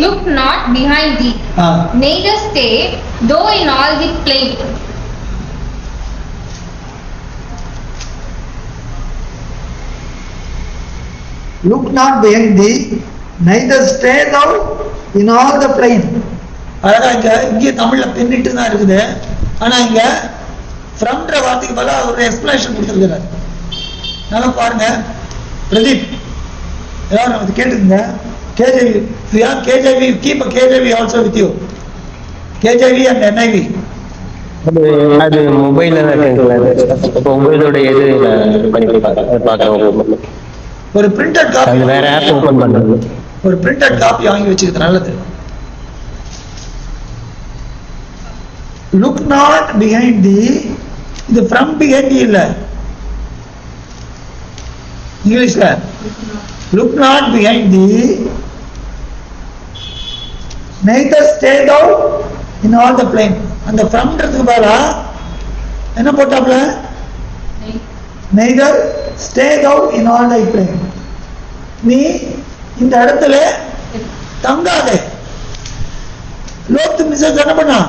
Look not behind thee, neither stay though in all the plain. Look not behind thee, neither stay thou in all the plain. அழகா இங்க தமிழ்ல பின்னிட்டு தான் இருக்குது. ஆனா இங்க ஃப்ரம்ன்ற வார்த்தைக்கு பதிலாக ஒரு எக்ஸ்பிளனேஷன் கொடுத்திருக்கிறார். நல்லா பாருங்க. பிரதீப், எல்லாரும் நமக்கு கேட்டுங்க. KJV, KJV, keep a KJV also with you. KJV and NIV. அது மொபைல்ல தான் இருக்குங்க. மொபைலோட எது பண்ணி பார்க்கறோம். ஒரு பிரிண்டட் காப்பி, அது வேற ஆப் ஓபன் பண்றது. ஒரு பிரிண்டட் காப்பி வாங்கி வச்சிருக்கிறது நல்லது. Look not behind thee, இது from behind thee இல்ல, இங்கிலீஷ்ல look not behind thee, neither stay thou in all the plain. அந்த fromன்றதுக்கு பதிலா என்ன போட்டாப்ல? neither stay thou in all thy plain. நீ இந்த இடத்துல தங்காதே. லோத்து மிஸ்ஸஸ் என்ன பண்ணா?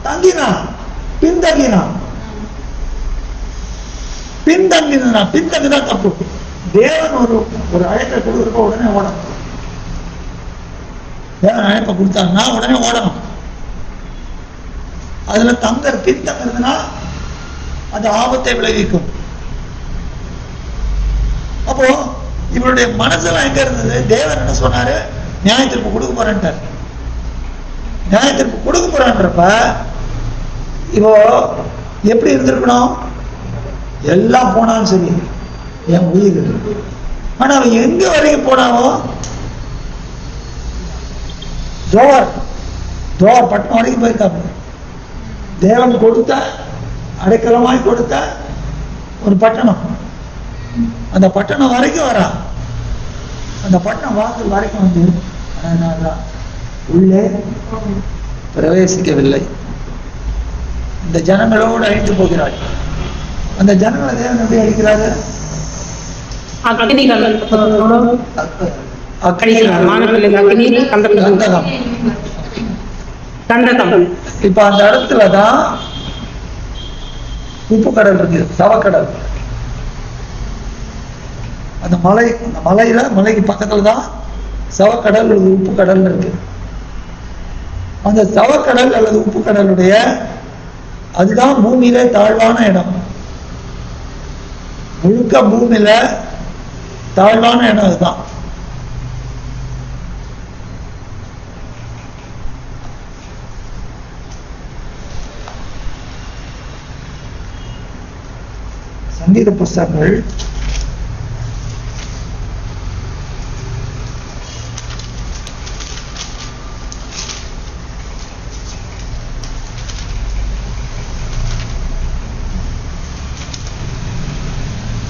தங்கினா, பின்தங்கினா. பின்தங்கினா தப்பு. தேவன் ஒரு அழைப்பை கொடுக்குறப்ப உடனே ஓடணும். தேவன் அழைப்பை கொடுத்தாருன்னா உடனே ஓடணும். அதுல பின்தங்கிறதுனா அது ஆபத்தை விளைவிக்கும். அப்போ இவருடைய மனசுல எங்க இருந்தது? தேவன் என்ன சொன்னாரு? நியாய தீர்ப்பு கொடுக்க போறேன்ட்டார். நியாய தீர்ப்பு கொடுக்க போறான்றப்ப இப்போ எப்படி இருந்திருக்கணும்? எல்லாம் போனாலும் சரி என் உயிர். ஆனா அவன் எங்க வரைக்கும் போனாவோ, தோவர் பட்டணம் வரைக்கும் போயிருக்காங்க. தேவன் கொடுத்த அடைக்கலமாய் கொடுத்த ஒரு பட்டணம், அந்த பட்டணம் வரைக்கும் வரா. அந்த பட்டணம் வாசல் வரைக்கும் வந்து உள்ளே பிரவேசிக்கவில்லை. இந்த ஜனங்களோடு அழித்து போகிறாள். அந்த ஜனங்களை தேவன் எப்படி அழிக்கிறாரு? இப்ப அந்த இடத்துலதான் உப்பு கடல் இருக்கு, சவக்கடல். அந்த மலைக்கு பக்கத்துலதான் சவக்கடல் அல்லது உப்பு கடல் இருக்கு. அந்த சவக்கடல் அல்லது உப்பு கடலுடைய அதுதான் பூமியிலே தாழ்வான இடம். முழுக்க பூமியில தாழ்வான இடம் அதுதான். சங்கீத புஸ்தகங்கள்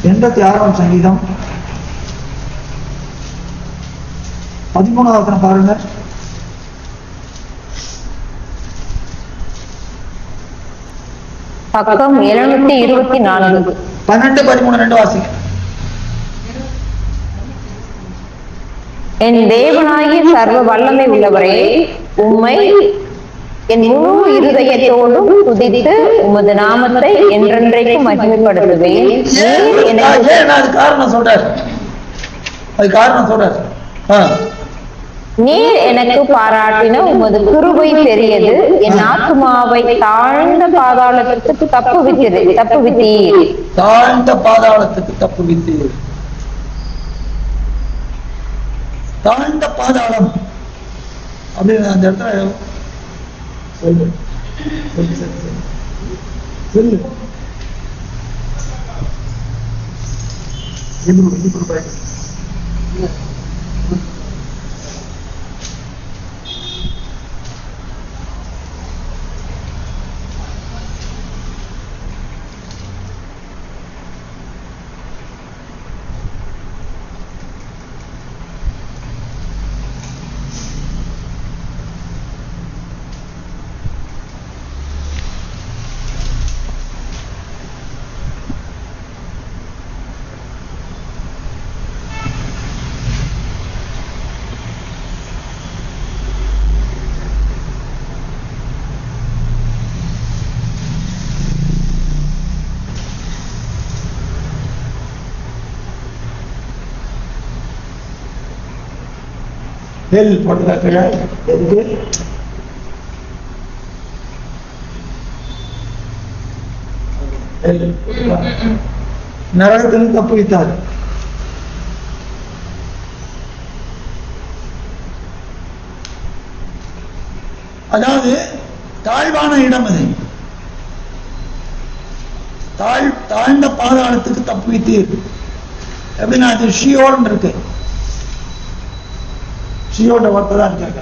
86ஆம் சங்கீதம் 13வது வசனம் பாருங்க. பக்கம் 724. 12, 13 ரெண்டு வாசிங்க. என் தேவனாகிய சர்வ வல்லமை உள்ளவரே, உம்மை என் முழு இருதயத்தோடும் துதித்து உமது நாமத்தை என்றென்றைக்கும் மகிமைப்படுத்துவேன். நீர் எனக்கு பாராட்டின உமது கிருபை பெரியது. என் ஆத்துமாவை தாழ்ந்த பாதாளத்துக்கு தப்புவித்தீர். தாழ்ந்த பாதாளத்துக்கு தப்புவித்தீர். தாழ்ந்த பாதாளம் அப்படின்னு அந்த இடத்துல சொல்லு. நரகத்திலும் தப்புவித்தார். அதாவது தாழ்வான இடம் அது. தாழ்ந்த பாதாளத்துக்கு தப்புவித்தீர் எப்படின்னா அது ஷியோல் இருக்கு. ஷியோட வார்த்தை தான் இருக்காங்க.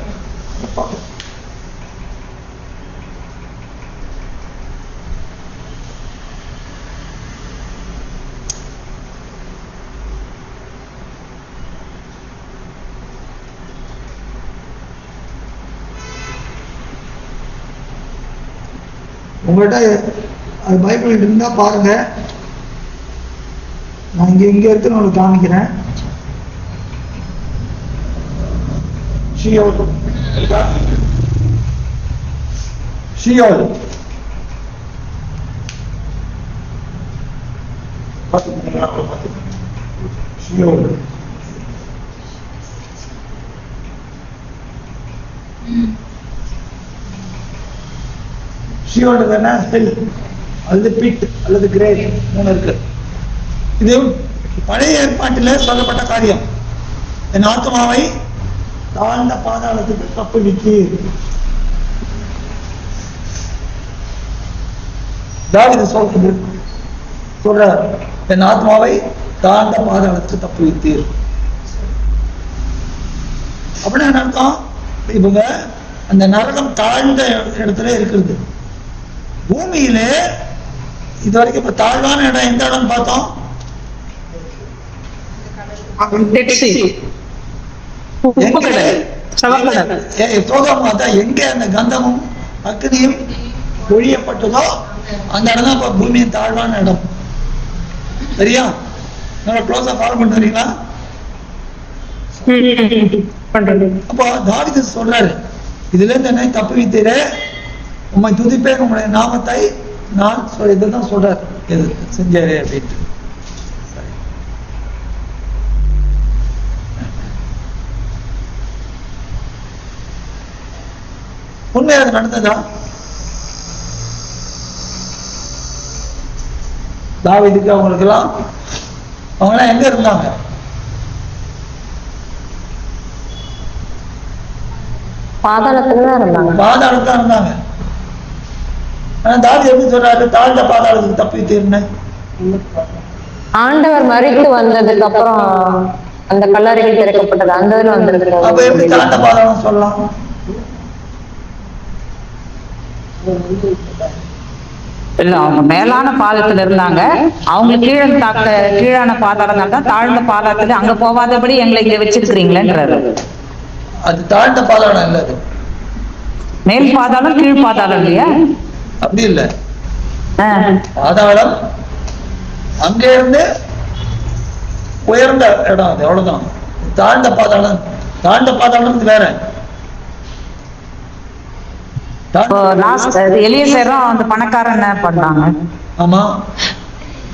உங்கள்கிட்ட அது பைபிள் இருந்தா பாருங்க. நான் இங்க இருக்குன்னு உங்களுக்கு காமிக்கிறேன். ஷியோல் ஷியோல் ஷியோல் ஷியோன்றதுன்னா ஹெல் அல்லது பிட் அல்லது கிரேட் 3 இருக்கு. இது பழைய ஏற்பாட்டில் சொல்லப்பட்ட காரியம். என் ஆத்மாவை தாழ்ந்த பாதாளத்துக்கு தப்புவித்து. தாவீது சொல்றார், என் ஆத்மாவை தாழ்ந்த பாதாளத்துக்கு தப்புவித்தீர். அப்படின்னா என்ன அர்த்தம்? இவங்க அந்த நரகம் தாழ்ந்த இடத்துல இருக்கிறது. பூமியிலே இது வரைக்கும் இப்ப தாழ்வான இடம் எந்த இடம் பார்த்தோம்? எங்க அந்த கந்தமும் அக்னியும் ஒழியப்பட்டதோ அந்த இடம் தான் இப்ப பூமியின் தாழ்வான இடம். சரியா? க்ளோஸா ஃபாலோ பண்ணிட்டு வரீங்களா? அப்போ தாவீது சொல்றாரு, இதுல இருந்து என்னை தப்புவித்தீர, உம்மை துதிப்பேன், உங்களுடைய நாமத்தை நான் இதுதான் சொல்றாரு, எது செஞ்சாரு அப்படின்ட்டு. உண்மையாக அது நடந்ததா? தாவீதுக்கு அவங்களுக்கெல்லாம் அவங்களாம் எங்க இருந்தாங்க? பாதாளத்துல இருந்தாங்க. பாதாளத்துல இருந்தாங்க. ஆனா தாவீது எப்படி சொல்றாரு, தாழ்ந்த பாதாளத்துக்கு தப்பித்தீர்னு? ஆண்டவர் மரித்து வந்ததுக்கு அப்புறம் அந்த கல்லறைகள் திறக்கப்பட்டது, அந்த இதுல வந்திருக்கு. அப்ப எப்படி தாழ்ந்த பாதாளம் சொல்லலாம்? இல்ல, அவங்க மேலான பாதத்துல இருந்தாங்க. அவங்க கீழான பாதாளம் தான் தாழ்ந்த பாதாளத்துல அங்க போகாதபடி எங்களை இங்க வச்சிருக்கிறீங்களேன்றாரு. அது தாழ்ந்த பாதாளம் இல்ல, அது மேல் பாதாளம் கீழ் பாதாளம் இல்லையா? அப்படி இல்ல. பாதாளம் அங்க இருந்து உயர்ந்த இடம், அது அவ்வளவுதான். தாழ்ந்த பாதாளம், தாழ்ந்த பாதாளம் வேற. எலியேசரும் அந்த பணக்காரன் என்ன பண்ணாங்க? ஆமா,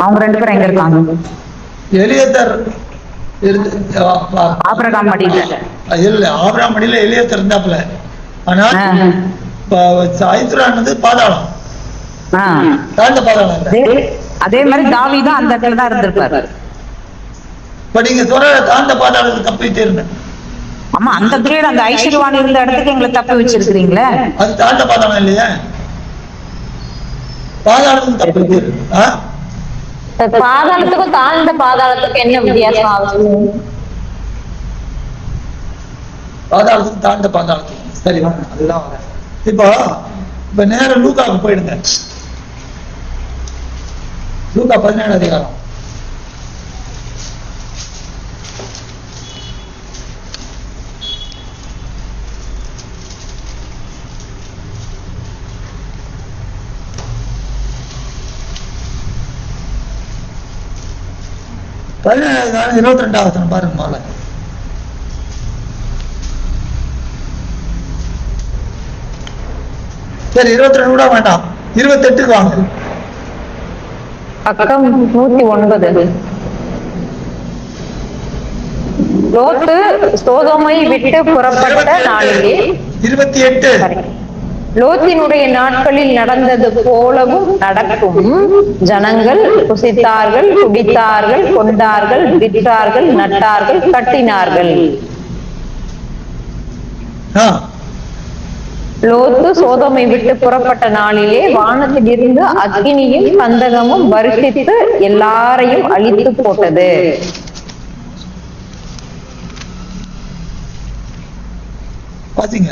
அவங்க 2 பேரும் எங்க இருக்காங்க? எலியேசர் ஆபிரகாம் மடியில இல்ல, ஆபிரகாம் மடியில எலியேசர் இருந்தாப்புல. ஆனா ஐசுரானது பாதாளம், தாழ்ந்த பாதாளம். அதே மாதிரி தாவீதும் அந்த இடத்துல தான் இருந்திருப்பாரு. இப்ப நீங்க சொல்ற தாழ்ந்த பாதாளத்துக்கு தப்பித்தீர்னு. ஆமா, அந்த கீழே அந்த ஐஸ்வர்யவான் இருந்த இடத்துக்கு எங்களை தப்பி வச்சிருக்கிறீங்களே, அது தாழ்ந்த பாதாளம் இல்லையா? பாதாளத்துக்கு தப்பித்தீர். பாதாளத்துக்கும் தாழ்ந்த பாதாளத்துக்கும் என்ன வித்தியாசம்? பாதாளத்துக்கு தாழ்ந்த பாதாளத்துக்கு சரி வாங்க, அதுதான் வரேன். இப்ப நேரம் லூக்காவுக்கு போயிடுங்க. லூக்கா 17 அதிகாரம். பதினேழு 22 பாருங்க மாலை. சரி, 22 கூட வேண்டாம், 28 வாங்க. பக்கம் 109. லோத்து சோதோமை விட்டு புறப்பட்ட நாளிலே 28 லோத்தினுடைய நாட்களில் நடந்தது போலவும் நடக்கும். ஜனங்கள் புசித்தார்கள், குடித்தார்கள், கொண்டார்கள், விற்றார்கள், நட்டார்கள், கட்டினார்கள். லோத்து சோதோமை விட்டு புறப்பட்ட நாளிலே வானத்தில் இருந்து அக்கினியும் கந்தகமும் வருஷித்து எல்லாரையும் அழித்து போட்டது. பாத்தீங்க,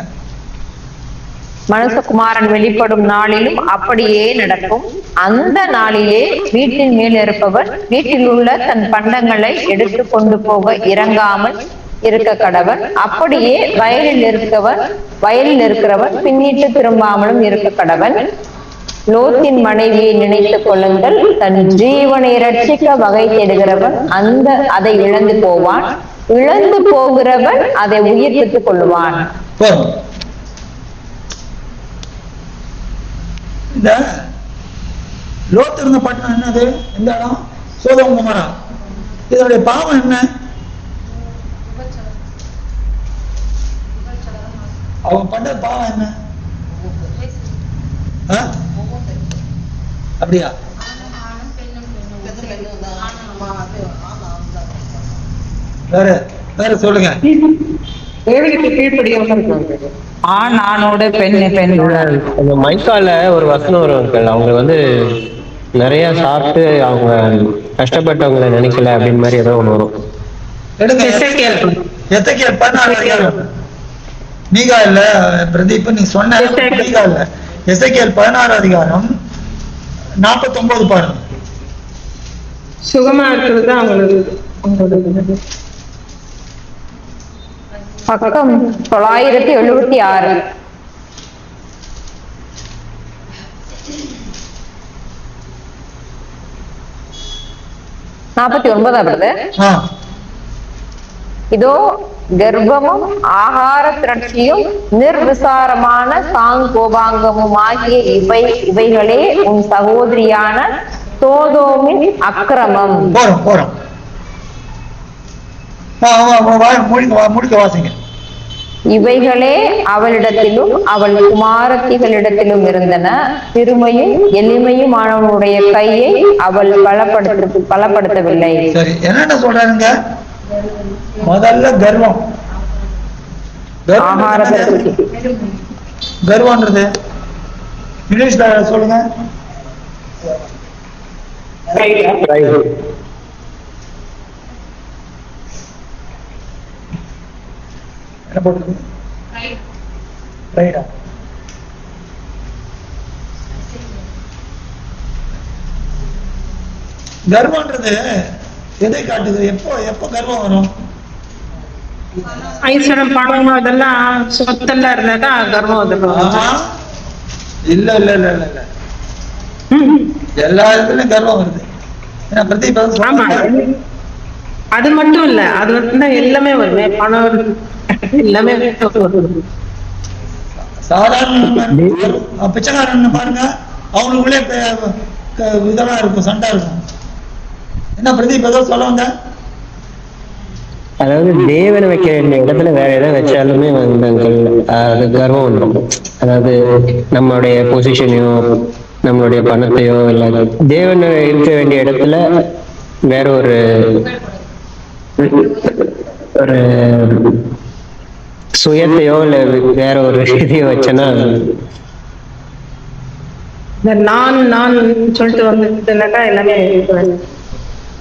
மனுஷகுமாரன் வெளிப்படும் நாளிலும் அப்படியே நடக்கும். அந்த நாளிலே வீட்டின் மேல் இருப்பவர் வீட்டில் உள்ள தன் பண்டங்களை எடுத்து கொண்டு போக இறங்காமல் இருக்க கடவன். அப்படியே வயலில் இருக்கிறவன் பின்னிட்டு திரும்பாமலும் இருக்க கடவன். லோத்தின் மனைவியை நினைத்துக் கொள்ளுங்கள். தன் ஜீவனை ரட்சிக்க வகை தேடுகிறவன் அதை இழந்து போவான். இழந்து போகிறவன் அதை உயிர்ப்பித்துக் கொள்ளுவான். இந்த லோத் இருந்த பட்டணம் என்னது? இந்த இடம் சோதோம் குமாரா. இதனுடைய பாவம் என்ன? அவன் பண்ண பாவம் என்ன? அப்படியா? ஆணும் பெண்ணும் வேற வேற சொல்லுங்க. தேவனுக்கு கீழ்ப்படியாம இருக்காங்க. ஆண் ஆணோட பெண் பெண்ணோட. அந்த மைக்கால ஒரு வசனம் வரும் uncle. அவங்க வந்து நிறைய சாப்பிட்டு அவங்க கஷ்டப்பட்டவங்களை நினைக்கல அப்படின்னு மாதிரி ஏதோ ஒண்ணு வரும். எடுங்க. எசேக்கியேல். எசேக்கியேல் 16 அதிகாரம். மீகா இல்ல பிரதீப், நீ சொன்ன எசேக்கியேல். மீகா இல்ல. எசேக்கியேல் 16 அதிகாரம் 49 பாருங்க. சுகமா இருக்கிறது தான் அவங்களுக்கு. பக்கம் 976. நாற்பத்தி 49 பிரதர். ஆ, இதோ கர்ப்பமும் ஆகார திரட்சியும் நிர்விசாரமான சாங்கோபாங்கமும் ஆகிய இவைகளே உன் சகோதரியான சோதோமின் அக்கிரமம். போறோம். முடிக்க வாசிங்க. இவைகளே அவளிடத்திலும் அவள் குமாரத்திகளிடத்திலும் இருந்தன. சிறுமையும் எளிமையுமானவனுடைய கையை அவள் பலப்படுத்தவில்லை. சரி, என்னென்ன சொல்றாருங்க? முதல்ல கர்வம். ஆகார திரட்சி. கர்வம்ன்றது இங்கிலீஷ்ல சொல்லுங்க. என்ன போட்டுருக்கு? ரைடா? கர்வம்ன்றது எதை காட்டுது? எப்போ கர்வம் வரும்? ஐஸ்வரம் பணம் அதெல்லாம் சொத்தெல்லாம் இருந்தாக்கா கர்வம் வந்துடும். ஆஹா. இல்ல எல்லா இடத்துலயும் கர்வம் வருது. ஏன்னா பிரதீப் ஆமா, அது மட்டும் இல்ல, அது வந்து எல்லாமே வருது. பணம் எல்லாமே வருது. சாதாரண பிச்சைக்காரன் பாருங்க, அவங்களுக்குள்ளே இதெல்லாம் இருக்கும், சண்டை இருக்கும். என்ன பிரதீப் ஏதோ சொல்ல வந்த? அதாவது தேவனை வைக்க வேண்டிய இடத்துல வேற எதாவது வச்சாலுமே வந்து uncle, அது கர்வம் வந்துடும். அதாவது நம்மளுடைய பொசிஷனையோ நம்மளுடைய பணத்தையோ இல்ல தேவன் இருக்க வேண்டிய இடத்துல வேற ஒரு சுயத்தையோ இல்ல வேற ஒரு இதையோ வச்சேன்னா இந்த நான் சொல்லிட்டு வந்துட்டுனாக்கா எல்லாமே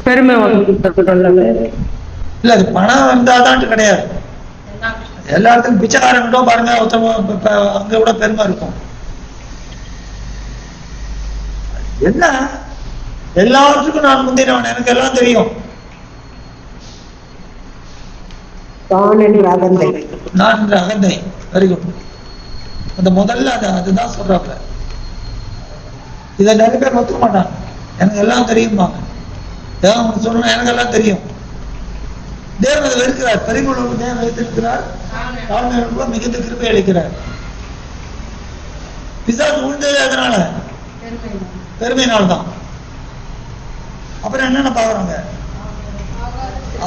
பெருமை வந்து. இல்ல அது பணம் வந்தாதான் கிடையாது. எல்லா இடத்துக்கும் பிச்சைக்காரன்கிட்ட பாருங்க, ஒருத்தவங்க அங்க கூட பெருமை இருக்கும். என்ன எல்லாத்துக்கும் நான் முந்தினவன், எனக்கு எல்லாம் தெரியும். நான் என்ற அகந்தை. Very good. அந்த முதல்ல அதுதான் சொல்றாப்ல. இதை நிறைய பேர் ஒத்துக்க மாட்டாங்க. எனக்கு எல்லாம் தெரியும்பாங்க. தேவன் சொல்லணும் எனக்கு எல்லாம் தெரியும். தேவன் அதை வெறுக்கிறார். பெருங்குளவு தேவன் வைத்திருக்கிறார், தாழ்மையுள்ள மிகுந்த கிருபை அளிக்கிறார். பிசாசு உழுந்ததே அதனால, பெருமையினால்தான். அப்புறம் என்னென்ன பாக்குறாங்க?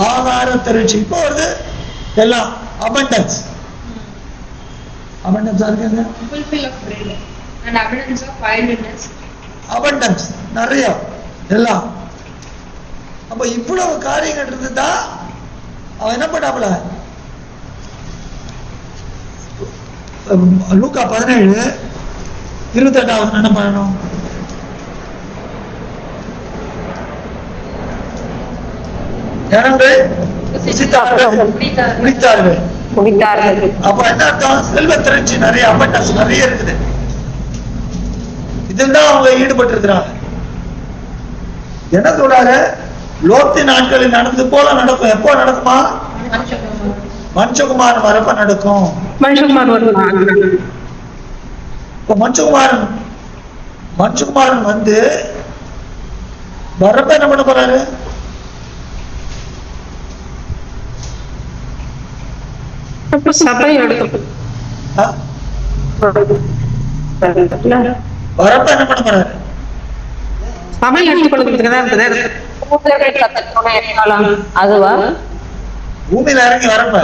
ஆகார திரட்சி. இப்போ வருது எல்லாம் abundance. abundance இருக்குங்க. fulfill of bread and abundance of idleness. abundance நிறைய எல்லாம். அப்ப இவ்வளவு காரியங்கள் இருந்துட்டா அவன் என்ன பண்ணாப்ல? லூக்கா 17:28 என்ன பண்ணணும்? குடித்தார்கள். அப்ப என்ன அர்த்தம்? செல்வ திரட்சி நிறைய, abundance நிறைய இருக்குது. இதுதான் அவங்க ஈடுபட்டு இருக்கிறாங்க. என்ன சொல்றாரு? லோத்து நாட்களில் நடந்து போல நடக்கும். எப்போ நடக்குமா? மனுஷகுமாரன் வரப்ப நடக்கும். இப்ப மனுஷகுமாரன் வந்து வரப்ப என்ன பண்ண போறாரு? சபை எடுத்து வரப்ப என்ன பண்ண போறாரு? சபை எடுத்துக் கொடுக்கிறதுக்கு அதுவா? பூமியில இறங்கி வரப்ப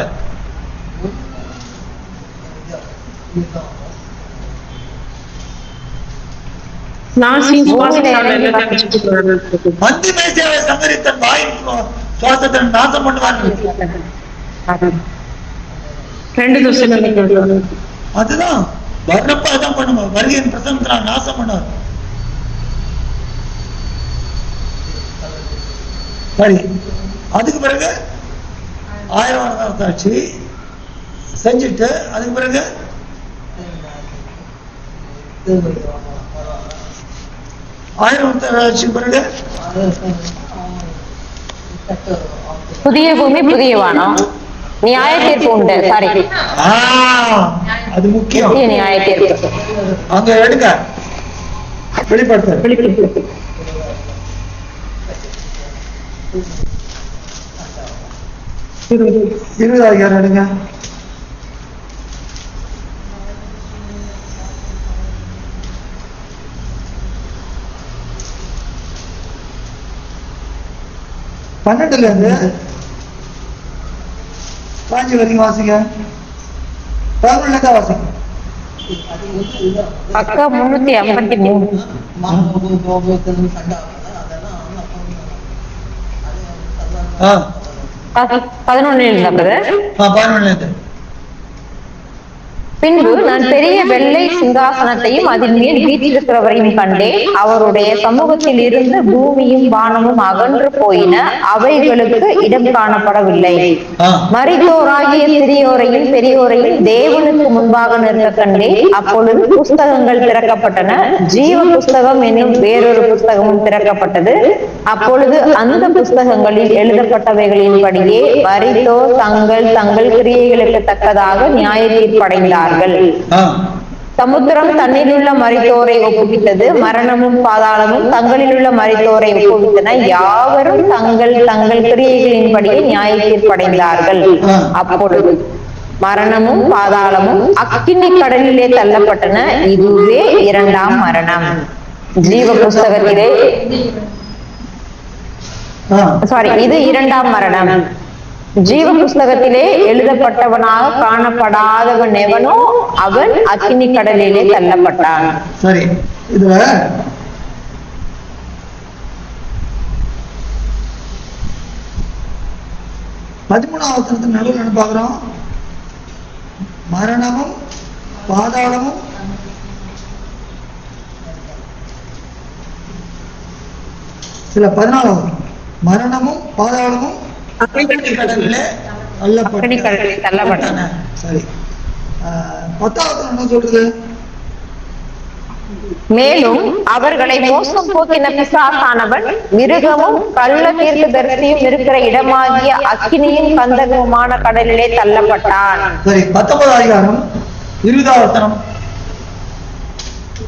நாசின் பூமியில சுவாசத்தால் இறங்கி எல்லாத்தையும் அழிச்சிட்டு போறாரு. மந்தி மேசியாவை சங்கரித்தன் வாயின் சுவாசத்தை நாசம் பண்ணுவார். 2 தூசணம் அதுதான் வர்றப்ப அதான் பண்ணுவோம். வருகையின் பிரசனத்தை நாசம் பண்ணுவார். சரி, அதுக்கு பிறகு 1000 வருட சாட்சி செஞ்சுட்டு அதுக்கு பிறகு பிறகு புதிய பூமி புதிய வானம், நியாய தீர்ப்பு உண்டு. சாரி, அது முக்கியம். புதிய நியாய தீர்ப்பு அங்க எடுங்க, வெளிப்படுத்த 20,000 எடுங்க. பன்னெண்டுல இருந்து 5 வரைக்கும் வாசிங்க. 11 தான் வாசிங்க. பக்கம் 353. 11 இருந்தது. 11 இருந்து பின்பு நான் பெரிய வெள்ளை சிங்காசனத்தையும் அதன் மேல் வீற்றிருக்கிறவரையும் கண்டேன். அவருடைய சமூகத்தில் இருந்து பூமியும் வானமும் அகன்று போயின, அவைகளுக்கு இடம் காணப்படவில்லை. மரித்தோராகிய சிறியோரையும் பெரியோரையும் தேவனுக்கு முன்பாக நிற்க கண்டேன். அப்பொழுது புஸ்தகங்கள் திறக்கப்பட்டன, ஜீவ புஸ்தகம் என்னும் வேறொரு புஸ்தகமும் திறக்கப்பட்டது. அப்பொழுது அந்த புஸ்தகங்களில் எழுதப்பட்டவைகளின்படியே மரித்தோர் தங்கள் தங்கள் கிரியைகளுக்கு தக்கதாக நியாய தீர்ப்படைந்தார். சமுத்திரம் தன்னிலுள்ள மரித்தோரை ஒப்புவித்தது, மரணமும் பாதாளமும் தங்களிலுள்ள மரித்தோரை ஒப்புவித்தன. யாவரும் தங்கள் தங்கள் கிரியைகளின்படியே நியாய தீர்ப்படைந்தார்கள். அப்பொழுது மரணமும் பாதாளமும் அக்கினி கடலிலே தள்ளப்பட்டன. இதுவே 2ஆம் மரணம். ஜீவ புஸ்தகத்திலே இது 2ஆம் மரணம். ஜீவ புஸ்தகத்திலே எழுதப்பட்டவனாக காணப்படாதவன் எவனோ அவன் அக்கினி கடலிலே தள்ளப்பட்டான். சரி, இதுல பதிமூணாவது நடுவில் என்ன பாக்குறோம்? மரணமும் பாதாளமும் சில 14வது மரணமும் பாதாளமும் கடலிலே தள்ளப்பட்டன. சரி, 10வது என்ன சொல்றது? மேலும் அவர்களை மோசம் போக்கின பிசாசானவன் மிருகமும் கள்ள தீர்க்கதரிசியும் இருக்கிற இடமாகிய அக்கினியும் கந்தகமுமான கடலிலே தள்ளப்பட்டான். சரி, 19வது அதிகாரம் 20வது வசனம்.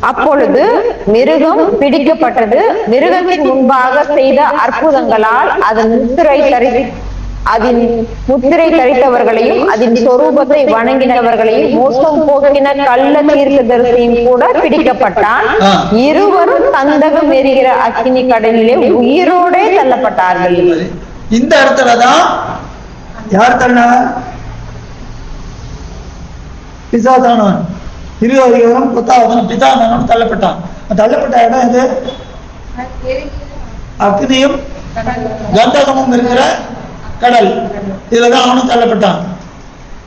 அப்பொழுது மிருகம் பிடிக்கப்பட்டது. மிருகத்தின் முன்பாக செய்த அற்புதங்களால் அதன் முத்திரை தரித்தவர்களையும் அதன் சொரூபத்தை வணங்கினவர்களையும் மோசம் போக்கின கள்ள தீர்க்கதரிசியும் கூட பிடிக்கப்பட்டான். இருவரும் கந்தகம் எரிகிற அக்கினி கடலிலே உயிரோடே தள்ளப்பட்டார்கள். இந்த இடத்துலதான் யார் தள்ளா? பிசாசானவன். 20வது அதிகாரம் 10வது பிசாசானவன் தள்ளப்பட்டான். தள்ளப்பட்ட இடம் எது? அக்னியும் கந்தகமும் இருக்கிற கடல். இதுலதான் அவனும் தள்ளப்பட்டான்.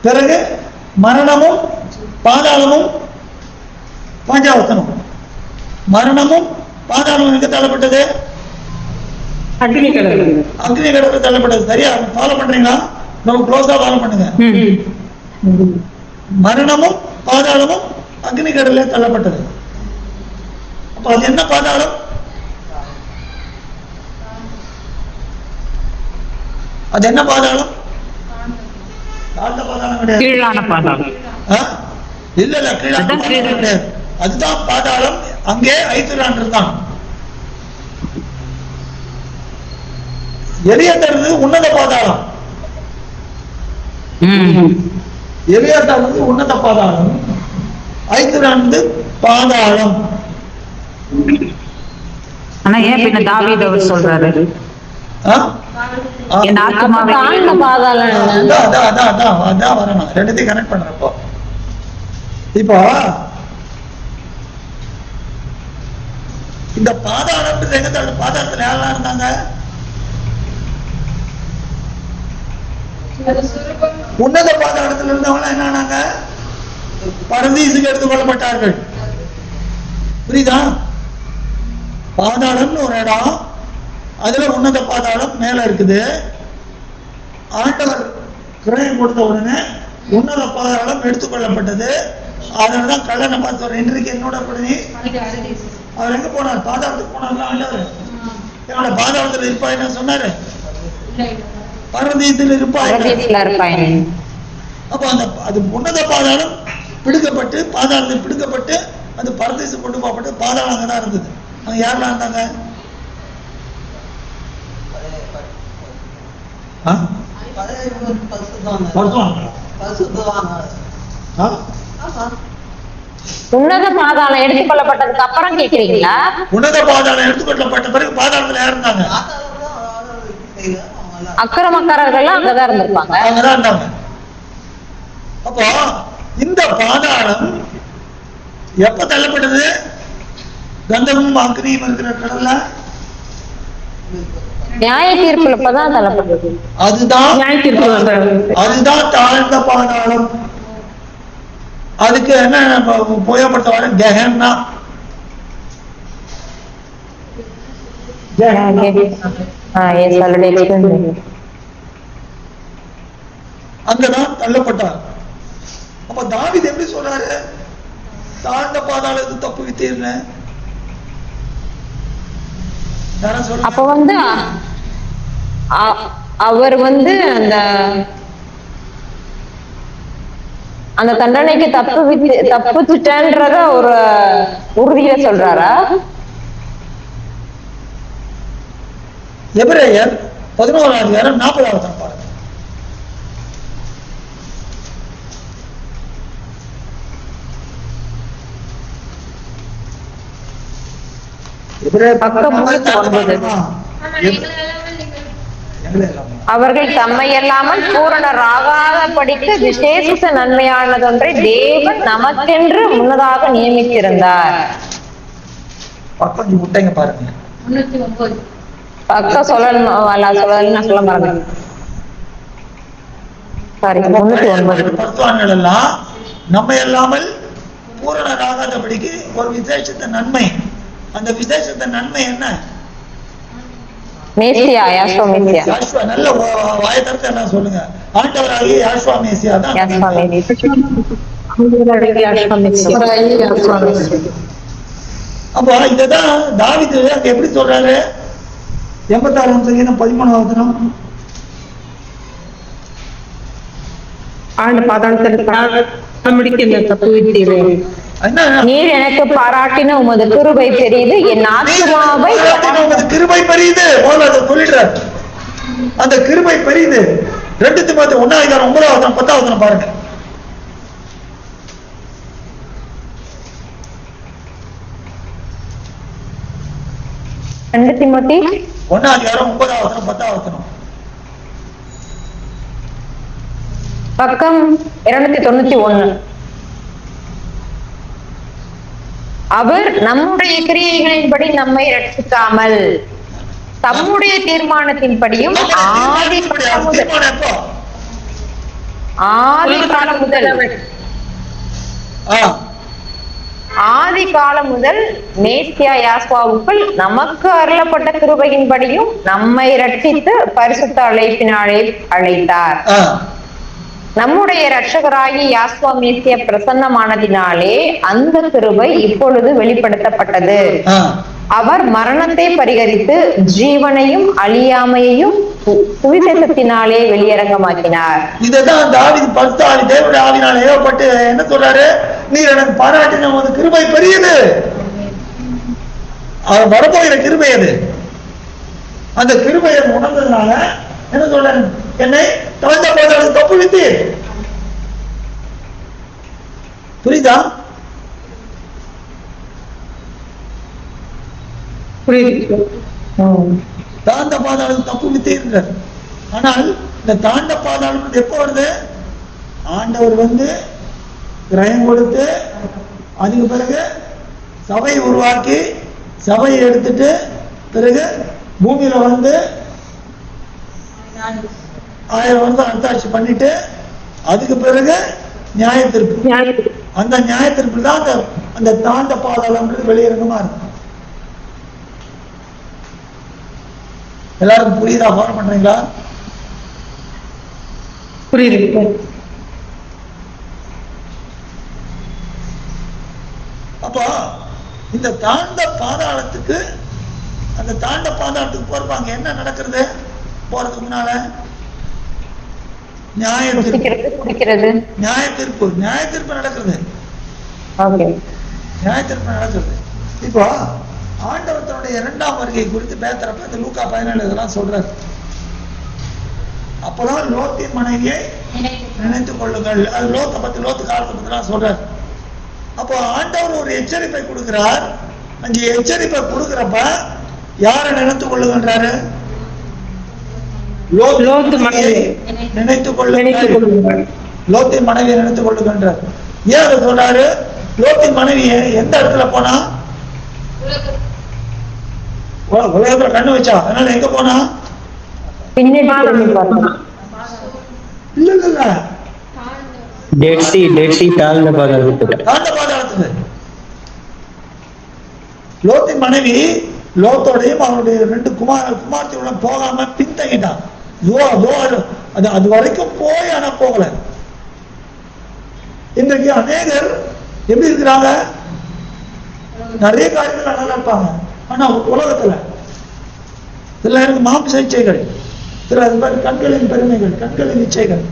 பிறகு மரணமும் பாதாளமும் 5வது வசனம். மரணமும் பாதாளமும் எங்க தள்ளப்பட்டது? அக்னி கடல். அக்னி கடலுக்கு தள்ளப்பட்டது. சரியா ஃபாலோ பண்றீங்களா? ரொம்ப க்ளோஸா ஃபாலோ பண்ணுங்க. மரணமும் பாதாளமும் அக்னி கடல்ல தள்ளப்பட்டது. அப்ப அது என்ன பாதாளம்? அது என்ன பாதாளம்? தாழ்ந்த பாதாளம் கிடையாது. கீழான பாதாளம். இல்ல கீழான கிடையாது. அதுதான் பாதாளம். அங்கே ஐத்துரான் இருந்தான். எலியாத்தர் உன்னத பாதாளம். எலியாத்தர் உன்னத பாதாளம். ஐத்துரான் பாதாளம். ஆனா ஏன் பின்ன தாவீது அவர் சொல்றாரு என் ஆத்மாவை வரணும். ரெண்டுத்தையும் கனெக்ட் பண்றப்போ இப்போ இந்த பாதாளம் பாதாளத்துல யாரெல்லாம் இருந்தாங்க? உன்னத பாதாளத்தில் இருந்தவங்க என்ன ஆனாங்க? பரதீசுக்கு எடுத்துக் கொள்ளப்பட்டார்கள். புரியுதா? பாதாளம்னு ஒரு இடம், அதுல உன்னத பாதாளம் மேல இருக்குது. ஆண்டவர் கிரயம் கொடுத்த உடனே உன்னத பாதாளம் எடுத்துக்கொள்ளப்பட்டது. அதனாலதான் கல்லணை பார்த்து இன்றைக்கு என்னோட படி அவர் எங்க போனார்? பாதாளத்துக்கு போனார்ல ஆண்டவர். என்னோட பாதாளத்துல இருப்பா என்ன சொன்னாரு? பரதீசில் இருப்பாய். அப்ப அது உன்னத பாதாளம் பிடிக்கப்பட்டு, பாதாளத்தில் பிடிக்கப்பட்டு அது பரதீசு கொண்டு போகப்பட்டு பாதாளம் அங்கதான் இருந்தது. அங்க யாரெல்லாம் இருந்தாங்க? உன்னத பாதாளம் எடுத்துக்கொள்ளப்பட்டதுக்கு அப்புறம் கேக்குறீங்களா? உன்னத பாதாளம் எடுத்துக்கொள்ளப்பட்ட பிறகு பாதாளத்துல யார் இருந்தாங்க? அக்கிரமக்காரர்கள் அங்கதான் இருந்திருப்பாங்க. அங்கதான் இருந்தாங்க. அப்போ இந்த பாதாளம் எப்ப தள்ளப்பட்டது? கந்தமும் அக்னியும் இருக்கிற கடல்ல நியாய தீர்ப்புலப்பதான் தள்ளப்பட்டது. அதுதான் தாழ்ந்த பாதாளம். அதுக்கு என்ன புயப்படுத்த கெஹன்னா. அங்கதான் தள்ளப்பட்டார். அப்ப தாவீது எப்படி சொல்றாரு? தாழ்ந்த பாதாளத்து தப்பு வித்தீர்ன. அப்ப அவர் அந்த தண்டனைக்கு தப்புச்சுட்டேன்றத ஒரு உறுதியில சொல்றாரா? எபிரேயர் 11:40 பாருங்க. அவர்கள் தம்மை அல்லாமல் பூரணராகாதபடிக்கு விசேஷ நன்மையானதொன்றை தேவன் நமக்கென்று முன்னதாக நியமித்திருந்தார். முட்டைங்க பாருங்க. பக்கம் சொல்லணும் சொல்ல மாட்டேன். சாரி, 309 எல்லாம் நம்மை அல்லாமல் பூரணராகாதபடிக்கு ஒரு விசேஷத்த நன்மை. அந்த விசேஷத்த நன்மை என்ன? மேசியா, யாசுவா மேசியா. நல்ல வாயத்தரத்தை எல்லாம் சொல்லுங்க. ஆண்டவராகிய யாசுவா மேசியா தான். அப்போ இததான் தாவீது அங்க எப்படி சொல்றாரு? 86:13 ஆண்டு நீர் எனக்கு பாராட்டின உமது கிருபை பெரியது, என் ஆத்துமாவை கிருபை பெரியது. சொல்லிடுறார், அந்த கிருபை பெரியது. 2 தீமோத்தேயு 1:9 பாருங்க. தீமோத்தேயு 1:9 பக்கம் 291. அவர் நம்முடைய கிரியைகளின்படி நம்மை ரட்சிக்காமல் தம்முடைய தீர்மானத்தின்படியும் ஆதி காலம் முதல் மேசியா யாசுவாவுக்குள் நமக்கு அருளப்பட்ட கிருபையின்படியும் நம்மை ரட்சித்து பரிசுத்த அழைப்பினாலே அழைத்தார். நம்முடைய இரட்சகராகி யாசுவா மேசியா பிரசன்னமானதினாலே அந்த கிருபை இப்பொழுது வெளிப்படுத்தப்பட்டது. அவர் மரணத்தை பரிகரித்து ஜீவனையும் அழியாமையையும் சுவிசேஷத்தினாலே வெளியரங்கமாக்கினார். இதுதான் தாவீது பரிசுத்த தேவனுடைய ஆவியினாலே ஏவப்பட்டு என்ன சொல்றாரு? நீர் எனக்கு பாராட்டின ஒரு கிருபை பெரியது. அவர் வரப்போகிற கிருபை அது. அந்த கிருபையை உணர்ந்ததுனால என்ன சொல்றாரு? என்னை தாழ்ந்த பாதாளத்துக்கு தப்பு வித்து. புரியுதா? தாழ்ந்த பாதாளத்துக்கு தப்பு வித்து. ஆனால் இந்த தாண்ட பாதாளம் எப்போ வருது? ஆண்டவர் கிரயம் கொடுத்து அதுக்கு பிறகு சபை உருவாக்கி சபையை எடுத்துட்டு பிறகு பூமியில வந்து 1000 வருடம் அரசாட்சி பண்ணிட்டு அதுக்கு பிறகு நியாய தீர்ப்பு. அந்த நியாய தீர்ப்பு தான் அந்த தாண்ட பாதாளம்ன்றது வெளியரங்கமா இருக்கும். எல்லாருக்கும் புரியுதா? ஃபாலோ பண்றீங்களா? புரியுது. அப்போ இந்த தாண்ட பாதாளத்துக்கு போறப்பாங்க என்ன நடக்கிறது? போறதுக்கு முன்னால நியாய தீர்ப்பு நடக்கிறது. இப்போ ஆண்டவர் தன்னுடைய 2ஆம் வருகை குறித்து பேசுறப்ப இந்த லூக்கா 17 இதெல்லாம் சொல்றாரு. அப்பதான் லோத்தின் மனைவியை நினைத்துக் கொள்ளுங்கள். அது லோத்தை காலத்தை பத்தி எல்லாம் சொல்றாரு. அப்போ ஆண்டவர் ஒரு எச்சரிப்பை கொடுக்கிறார். அந்த எச்சரிப்பை கொடுக்கிறப்ப யாரை நினைத்துக் கொள்ளுங்கன்றாரு? நினைத்துக் கொள்ளுங்கள். லோத்தின் மனைவியை நினைத்துக் கொள்ளுங்கன்றார். ஏன் அதை சொல்றாரு? லோத்தின் மனைவி எந்த இடத்துல போனா? உலகத்துல கண்ணு வச்சா. அதனால எங்க போனா? இல்ல தாழ்ந்த பாதாளத்துக்கு. லோத்தின் மனைவி லோத்தோடையும் அவருடைய 2 குமார்த்தியுடன் போகாம பின்தங்கிட்டான். அது வரைக்கும் போய் ஆனா போகல. இன்றைக்கு அநேகர் எப்படி இருக்கிறாங்க? நிறைய காரியங்கள் நல்லா இருப்பாங்க. ஆனா உலகத்துல சில எனக்கு மாம்ச இச்சைகள், சில கண்களின் பெருமைகள், கண்களின் இச்சைகள்,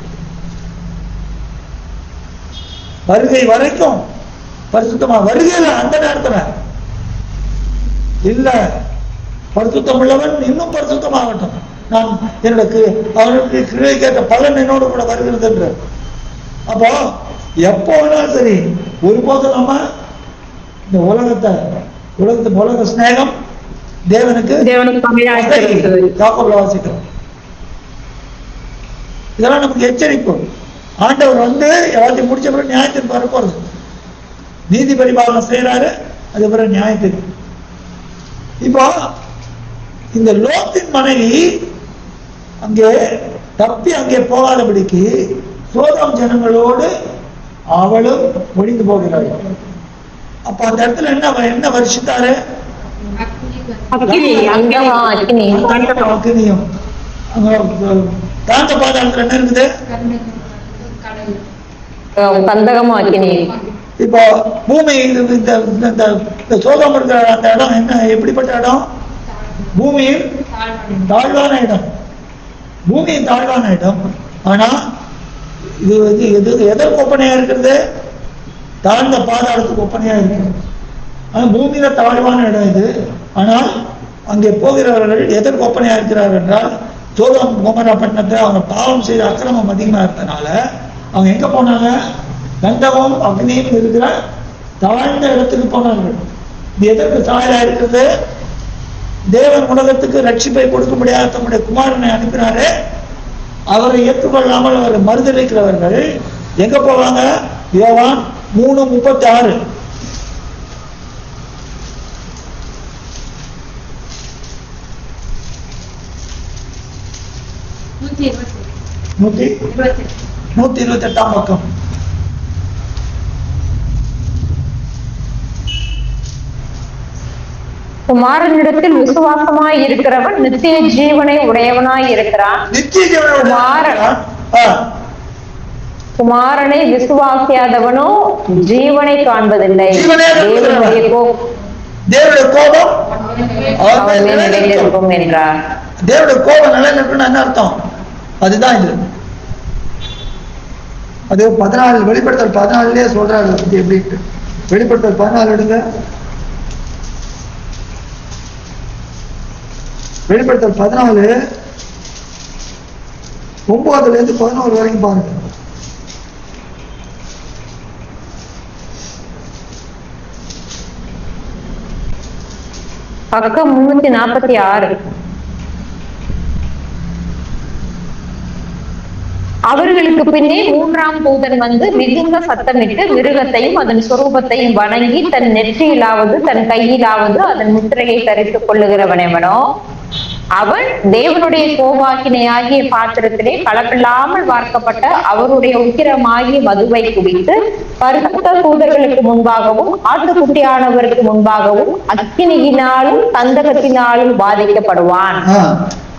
வருகை வரைக்கும் பரிசுத்தமா வருகையில அந்த நேரத்துல இல்ல பரிசுத்தம் உள்ளவன் இன்னும் பரிசுத்தமாகட்டும், நான் எனக்கு அவனுக்கு கிரியை கேட்ட பலன் என்னோடு கூட வருகிறது என்று. அப்போ எப்போ வேணாலும் சரி, ஒருபோதும் நம்ம இந்த உலக ஸ்நேகம் தேவனுக்கு வாசிக்கிறோம். இதெல்லாம் நமக்கு எச்சரிப்பு. ஆண்டவர் வந்து எல்லாத்தையும் முடிச்ச பிறகு நியாயத்திற்கு வரப்போறது. நீதி பரிபாலனம் செய்யறாரு, அது பிறகு நியாயத்திற்கு. இப்போ இந்த லோத்தின் மனைவி அங்கே தப்பி அங்கே போகாதபடிக்கு சோதம் ஜனங்களோடு அவளும் ஒழிந்து போகிறாள். அப்ப அந்த இடத்துல என்ன வருஷத்தாரு? அக்னியும். தாண்ட பாதாளத்துல என்ன இருக்குது? இப்போ பூமி இந்த சோதம் இருக்கிற அந்த இடம் என்ன, எப்படிப்பட்ட இடம்? பூமியின் தாழ்வான இடம். பூமியின் தாழ்வான இடம். ஆனா இது எதற்கு ஒப்பனையா இருக்கிறது? தாழ்ந்த பாதாளத்துக்கு ஒப்பனையா இருக்கிறது. ஆனா பூமியில தாழ்வான இடம் இது. ஆனால் அங்கே போகிறவர்கள் எதற்கு ஒப்பனையா இருக்கிறார்கள் என்றால், சோதம் கோமரா பட்டணத்தை அவங்க பாவம் செய்த அக்கிரமம் அதிகமா இருந்தனால அவங்க எங்க போனாங்க? கந்தகம் அக்னியும் இருக்கிற தாழ்ந்த இடத்துக்கு போனார்கள். இது எதற்கு சாயலா இருக்கிறது? தேவன் உலகத்துக்கு ரட்சிப்பை கொடுக்க முடியாத தம்முடைய குமாரனை அனுப்பினாரு. அவரை ஏற்றுக்கொள்ளாமல் அவரை மறுதளிக்கிறவர்கள் எங்க போவாங்க? யோவான் 3:36. நூத்தி 128 பக்கம். குமாரனிடத்தில் விசுவாசமாய் இருக்கிறவன் நித்திய ஜீவனை உடையவனாய் இருக்கிறான். குமாரனை விசுவாசியாதவனோ ஜீவனை காண்பதில்லை. தேவனுடைய கோபம் நிலைநிற்கும் என்றார். தேவனுடைய கோபம் நிலைநிற்கும் என்ன அர்த்தம்? அதுதான் இது. அது 14 வெளிப்படுத்தல் 14 சொல்றாரு எப்படி. வெளிப்படுத்தல் 14 எடுங்க. வெளிப்படுத்தல் 14 9 11 வரைக்கும் பாருங்க. பக்கம் 346. அவர்களுக்கு பின்னே மூன்றாம் தூதன் வந்து மிகுந்த சத்தமிட்டு மிருகத்தையும் அதன் சொரூபத்தையும் வணங்கி தன் நெற்றியிலாவது தன் கையிலாவது அதன் முத்திரையை தரித்துக் கொள்ளுகிறவனெவனோ அவன் தேவனுடைய கோபாக்கினையாகிய பாத்திரத்திலே கலப்பில்லாமல் வார்க்கப்பட்ட அவருடைய உக்கிரமாகிய மதுவை குடித்து பரிசுத்த தூதர்களுக்கு முன்பாகவும் ஆட்டுக்குட்டியானவருக்கு முன்பாகவும் அக்கினியினாலும் கந்தகத்தினாலும் பாதிக்கப்படுவான்.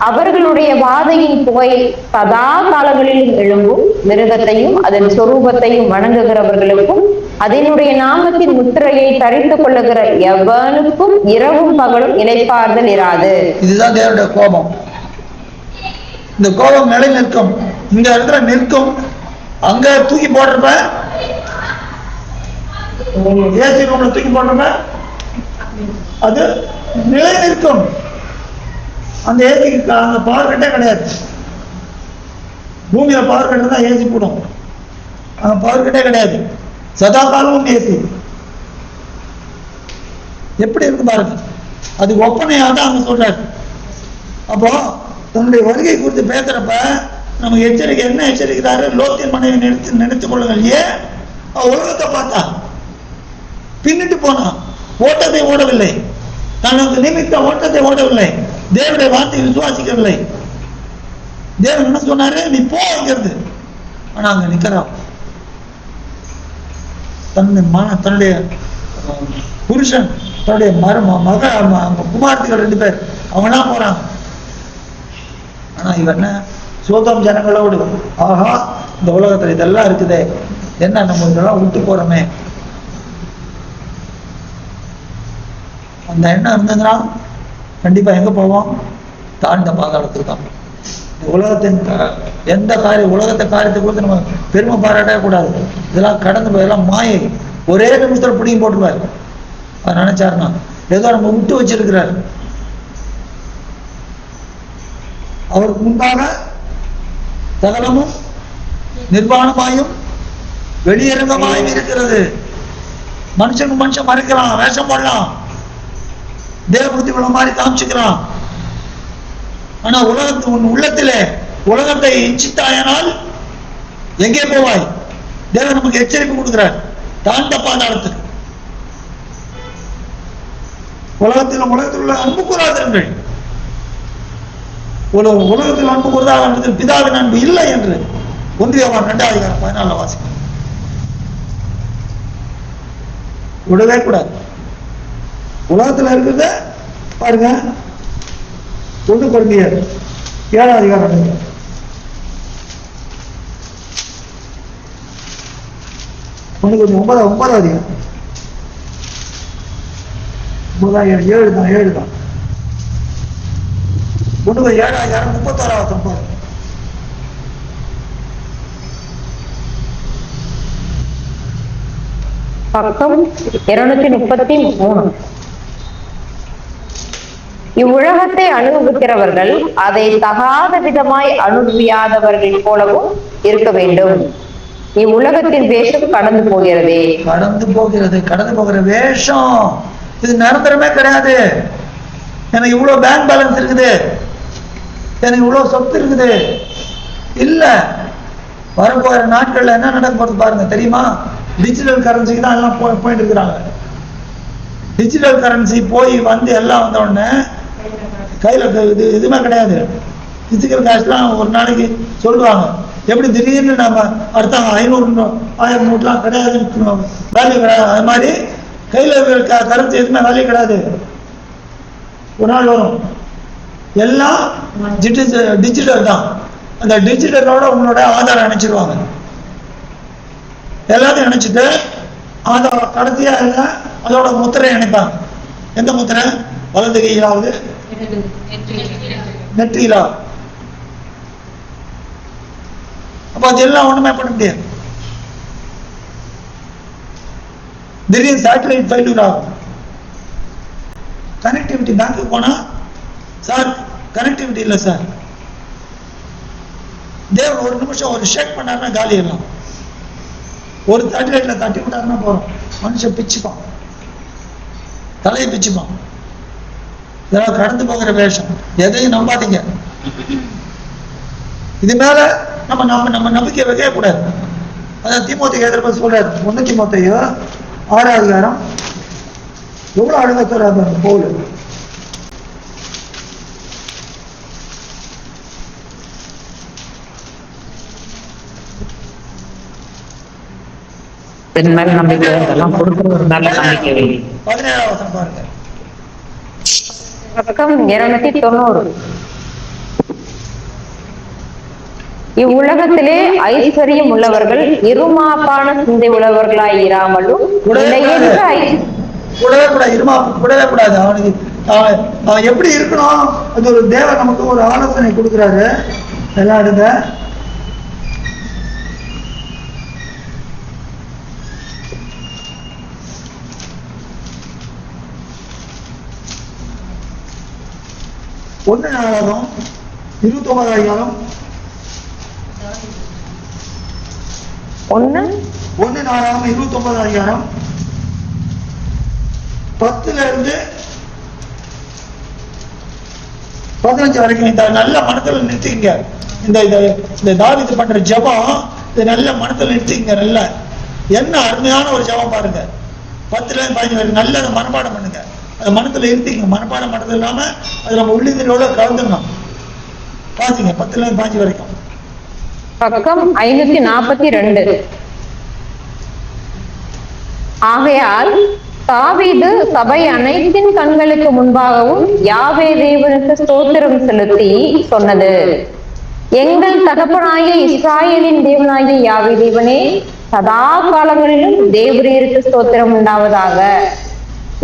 அவர்களுடைய வாதையின் புகை சதா காலங்களிலும் எழும்பும். மிருகத்தையும் அதன் சொரூபத்தையும் வணங்குகிறவர்களுக்கும் அதனுடைய நாமத்தின் முத்திரையை தரித்துக் கொள்ளுகிற எவனுக்கும் இரவும் பகலும் இளைப்பாறுதல் இராது. இதுதான் தேவனுடைய கோபம். இந்த கோபம் நிலை நிற்கும். இங்க இடத்துல நிற்கும். அங்க தூக்கி போடுறப்ப ஏசி ரூம்ல தூக்கி போடுறப்ப அது நிலை நிற்கும். அந்த ஏசிக்கு அந்த பவர் கட்டே கிடையாது. பூமியில பவர் கட்டு தான் ஏசி போடும். அந்த பவர் கட்டே கிடையாது. சதா காலமும் ஏசி. எப்படி இருக்கு பாருங்க. அது ஒப்பனையா தான் அவங்க சொல்றாரு. அப்போ தன்னுடைய வருகை குறித்து பேசுறப்ப நமக்கு எச்சரிக்கை என்ன எச்சரிக்கிறாரு? லோத்தின் மனைவி நினைத்துக் கொள்ளுங்கள். ஏன் உலகத்தை பார்த்தா பின்னிட்டு போனா ஓட்டத்தை ஓடவில்லை. தனக்கு நிமித்த ஓட்டத்தை ஓடவில்லை. தேவனுடைய வார்த்தையை விசுவாசிக்கவில்லை. தேவன் என்ன சொன்னாரு? நீ போகிறது. ஆனா அங்க நிக்கிறான். தன்னுடைய புருஷன் தன்னுடைய குமார்த்திகள் 2 பேர் அவனா போறாங்க. ஆனா இவன் என்ன சோதம் ஜனங்களோடு ஆஹா இந்த உலகத்துல இதெல்லாம் இருக்குதே, என்ன நம்ம இதெல்லாம் விட்டு போறோமே, அந்த எண்ணம் இருந்ததுன்னா கண்டிப்பா எங்க போவோம்? தாழ்ந்த பாதாளத்துக்கு தான். உலகத்தின் எந்த உலகத்தை காரியத்தை குறித்து நம்ம பெருமை பாராட்டவே கூடாது. இதெல்லாம் கடந்து போயெல்லாம் மாயை. ஒரே நிமிஷத்துல பிடிங்கி போட்டுருவாரு. அவர் நினைச்சாருன்னா ஏதோ நம்ம விட்டு வச்சிருக்கிறார். அவருக்கு முன்பாக சகலமும் நிர்வாணமாயும் வெளியரங்கமாயும் இருக்கிறது. மனுஷனுக்கு மனுஷன் மறைக்கலாம், வேஷம் போடலாம், தேவபுத்தி உள்ள மாதிரி காமிச்சுக்கிறான். ஆனா உன் உள்ளத்திலே உலகத்தை இச்சித்தாயனால் எங்கே போவாய்? தேவன் நமக்கு எச்சரிப்பு கொடுக்கிறார். தாழ்ந்த பாதாளத்துக்கு. உலகத்தில் உள்ள அன்பு கூறாதீர்கள். உலகத்தில் அன்பு கூறுதாக பிதாவின் அன்பு இல்லை என்று 1 யோவான் 2:14 வாசிக்கும். விடவே கூடாது. உலகத்துல இருக்கிறத பாருங்க. 1 கொரிந்தியர் 7 அதிகாரம் 9 அதிகாரம் 7 தான் 1 7 அதிகாரம் 31 பாருங்க. பக்கம் 233. இவ்வுலகத்தை அனுபவிக்கிறவர்கள் அதை தகாத விதமாய் அனுபவியாதவர்கள் போலவும் இருக்க வேண்டும். இவ்வுலகத்தின் வேஷம் கடந்து போகிறதே. கடந்து போகிற வேஷம் இது நிரந்தரமே கிடையாது. எனக்கு இவ்வளவு பேங்க் பேலன்ஸ் இருக்குது, எனக்கு இவ்வளவு சொத்து இருக்குது இல்ல. வரப்போகிற நாட்கள்ல என்ன நடக்க போறது பாருங்க. தெரியுமா? டிஜிட்டல் கரன்சிக்கு தான் எல்லாம் போயிட்டு இருக்கிறாங்க. டிஜிட்டல் கரன்சி போய் வந்து எல்லாம் வந்த உடனே கையில எதுவுமே கிடையாது. பிசிக்கல் கேஷ்லாம் ஒரு நாளைக்கு சொல்லுவாங்க. எப்படி திடீர்னு நம்ம அடுத்த 500 1000 நோட்லாம் கிடையாதுன்னு வேல்யூ கிடையாது. அது மாதிரி கையில கரன்சி எதுவுமே வேல்யூ கிடையாது. ஒரு நாள் வரும் எல்லாம் டிஜிட்டல் தான். அந்த டிஜிட்டலோட உங்களோட ஆதாரம் இணைச்சிருவாங்க. எல்லாத்தையும் இணைச்சிட்டு ஆதார் கடைசியா இல்லை அதோட முத்திரை இணைப்பாங்க. எந்த முத்திரை? வலது கையிலாவது நெற்றியிலா. அப்ப அதெல்லாம் ஒண்ணுமே பண்ண முடியாது. திடீர்னு சேட்டலைட் ஃபெயிலியர் ஆகும். கனெக்டிவிட்டி பேங்க்கு போனா சார் கனெக்டிவிட்டி இல்லை சார். தேவன் ஒரு நிமிஷம் ஒரு ஷேக் பண்ணாருன்னா காலி எல்லாம். ஒரு சேட்டலைட்ல தட்டி விட்டாருன்னா போறோம், மனுஷன் பிச்சுப்பான், தலையை பிச்சுப்பான். இதெல்லாம் கடந்து போகிற வேஷம். எதையும் நம்பாதீங்க. இது மேல நம்ம நம்ம நம்ம நம்பிக்கை வைக்கவே கூடாது. அதான் தீமோத்தேயுக்கு எதிர்ப்பு சொல்றாரு. 1 தீமோத்தேயு 6ஆம் அதிகாரம் எவ்வளவு அழகா சொல்றாரு பவுல். பெண் மேல நம்பிக்கை இதெல்லாம் கொடுக்குற ஒரு நல்ல நம்பிக்கை. 17ஆம் வசனம் பாருங்க. பக்கம் 290. இவ்வுலகத்திலே ஐஸ்வர்யம் உள்ளவர்கள் இருமாப்பான சிந்தை உள்ளவர்களாய் இராமலும் கூடவே கூடாது. அவனுக்கு அவன் எப்படி இருக்கணும், அது ஒரு தேவன் நமக்கு ஒரு ஆலோசனை கொடுக்குறாரு. எல்லாம் எடுங்க. ஒன்று நாளாகும் 29ஆம் அதிகாரம் 29ஆம் அதிகாரம் 10ல இருந்து 15 வரைக்கும் இந்த நல்ல மனத்துல நிறுத்திங்க. இந்த தாவீது பண்ற ஜெபம் இந்த நல்ல மனத்துல நிறுத்திங்க. நல்ல என்ன அருமையான ஒரு ஜெபம் பாருங்க. 10ல இருந்து 15 வரைக்கும் நல்ல மனப்பாடம் பண்ணுங்க. அது மனத்துல இருந்தீங்க. மனப்பாடம் பண்ணது இல்லாம அது நம்ம உள்ளிந்தோட கலந்துடணும். பாத்தீங்க 10ல இருந்து 15 வரைக்கும். பக்கம் 542. ஆகையால் தாவீது சபை அனைத்தின் கண்களுக்கு முன்பாகவும் யாவே தேவனுக்கு ஸ்தோத்திரம் செலுத்தி சொன்னது, எங்கள் தகப்பனாகிய இஸ்ராயேலின் தேவனாகிய யாவே தேவனே, சதா காலங்களிலும் தேவரீருக்கு ஸ்தோத்திரம் உண்டாவதாக.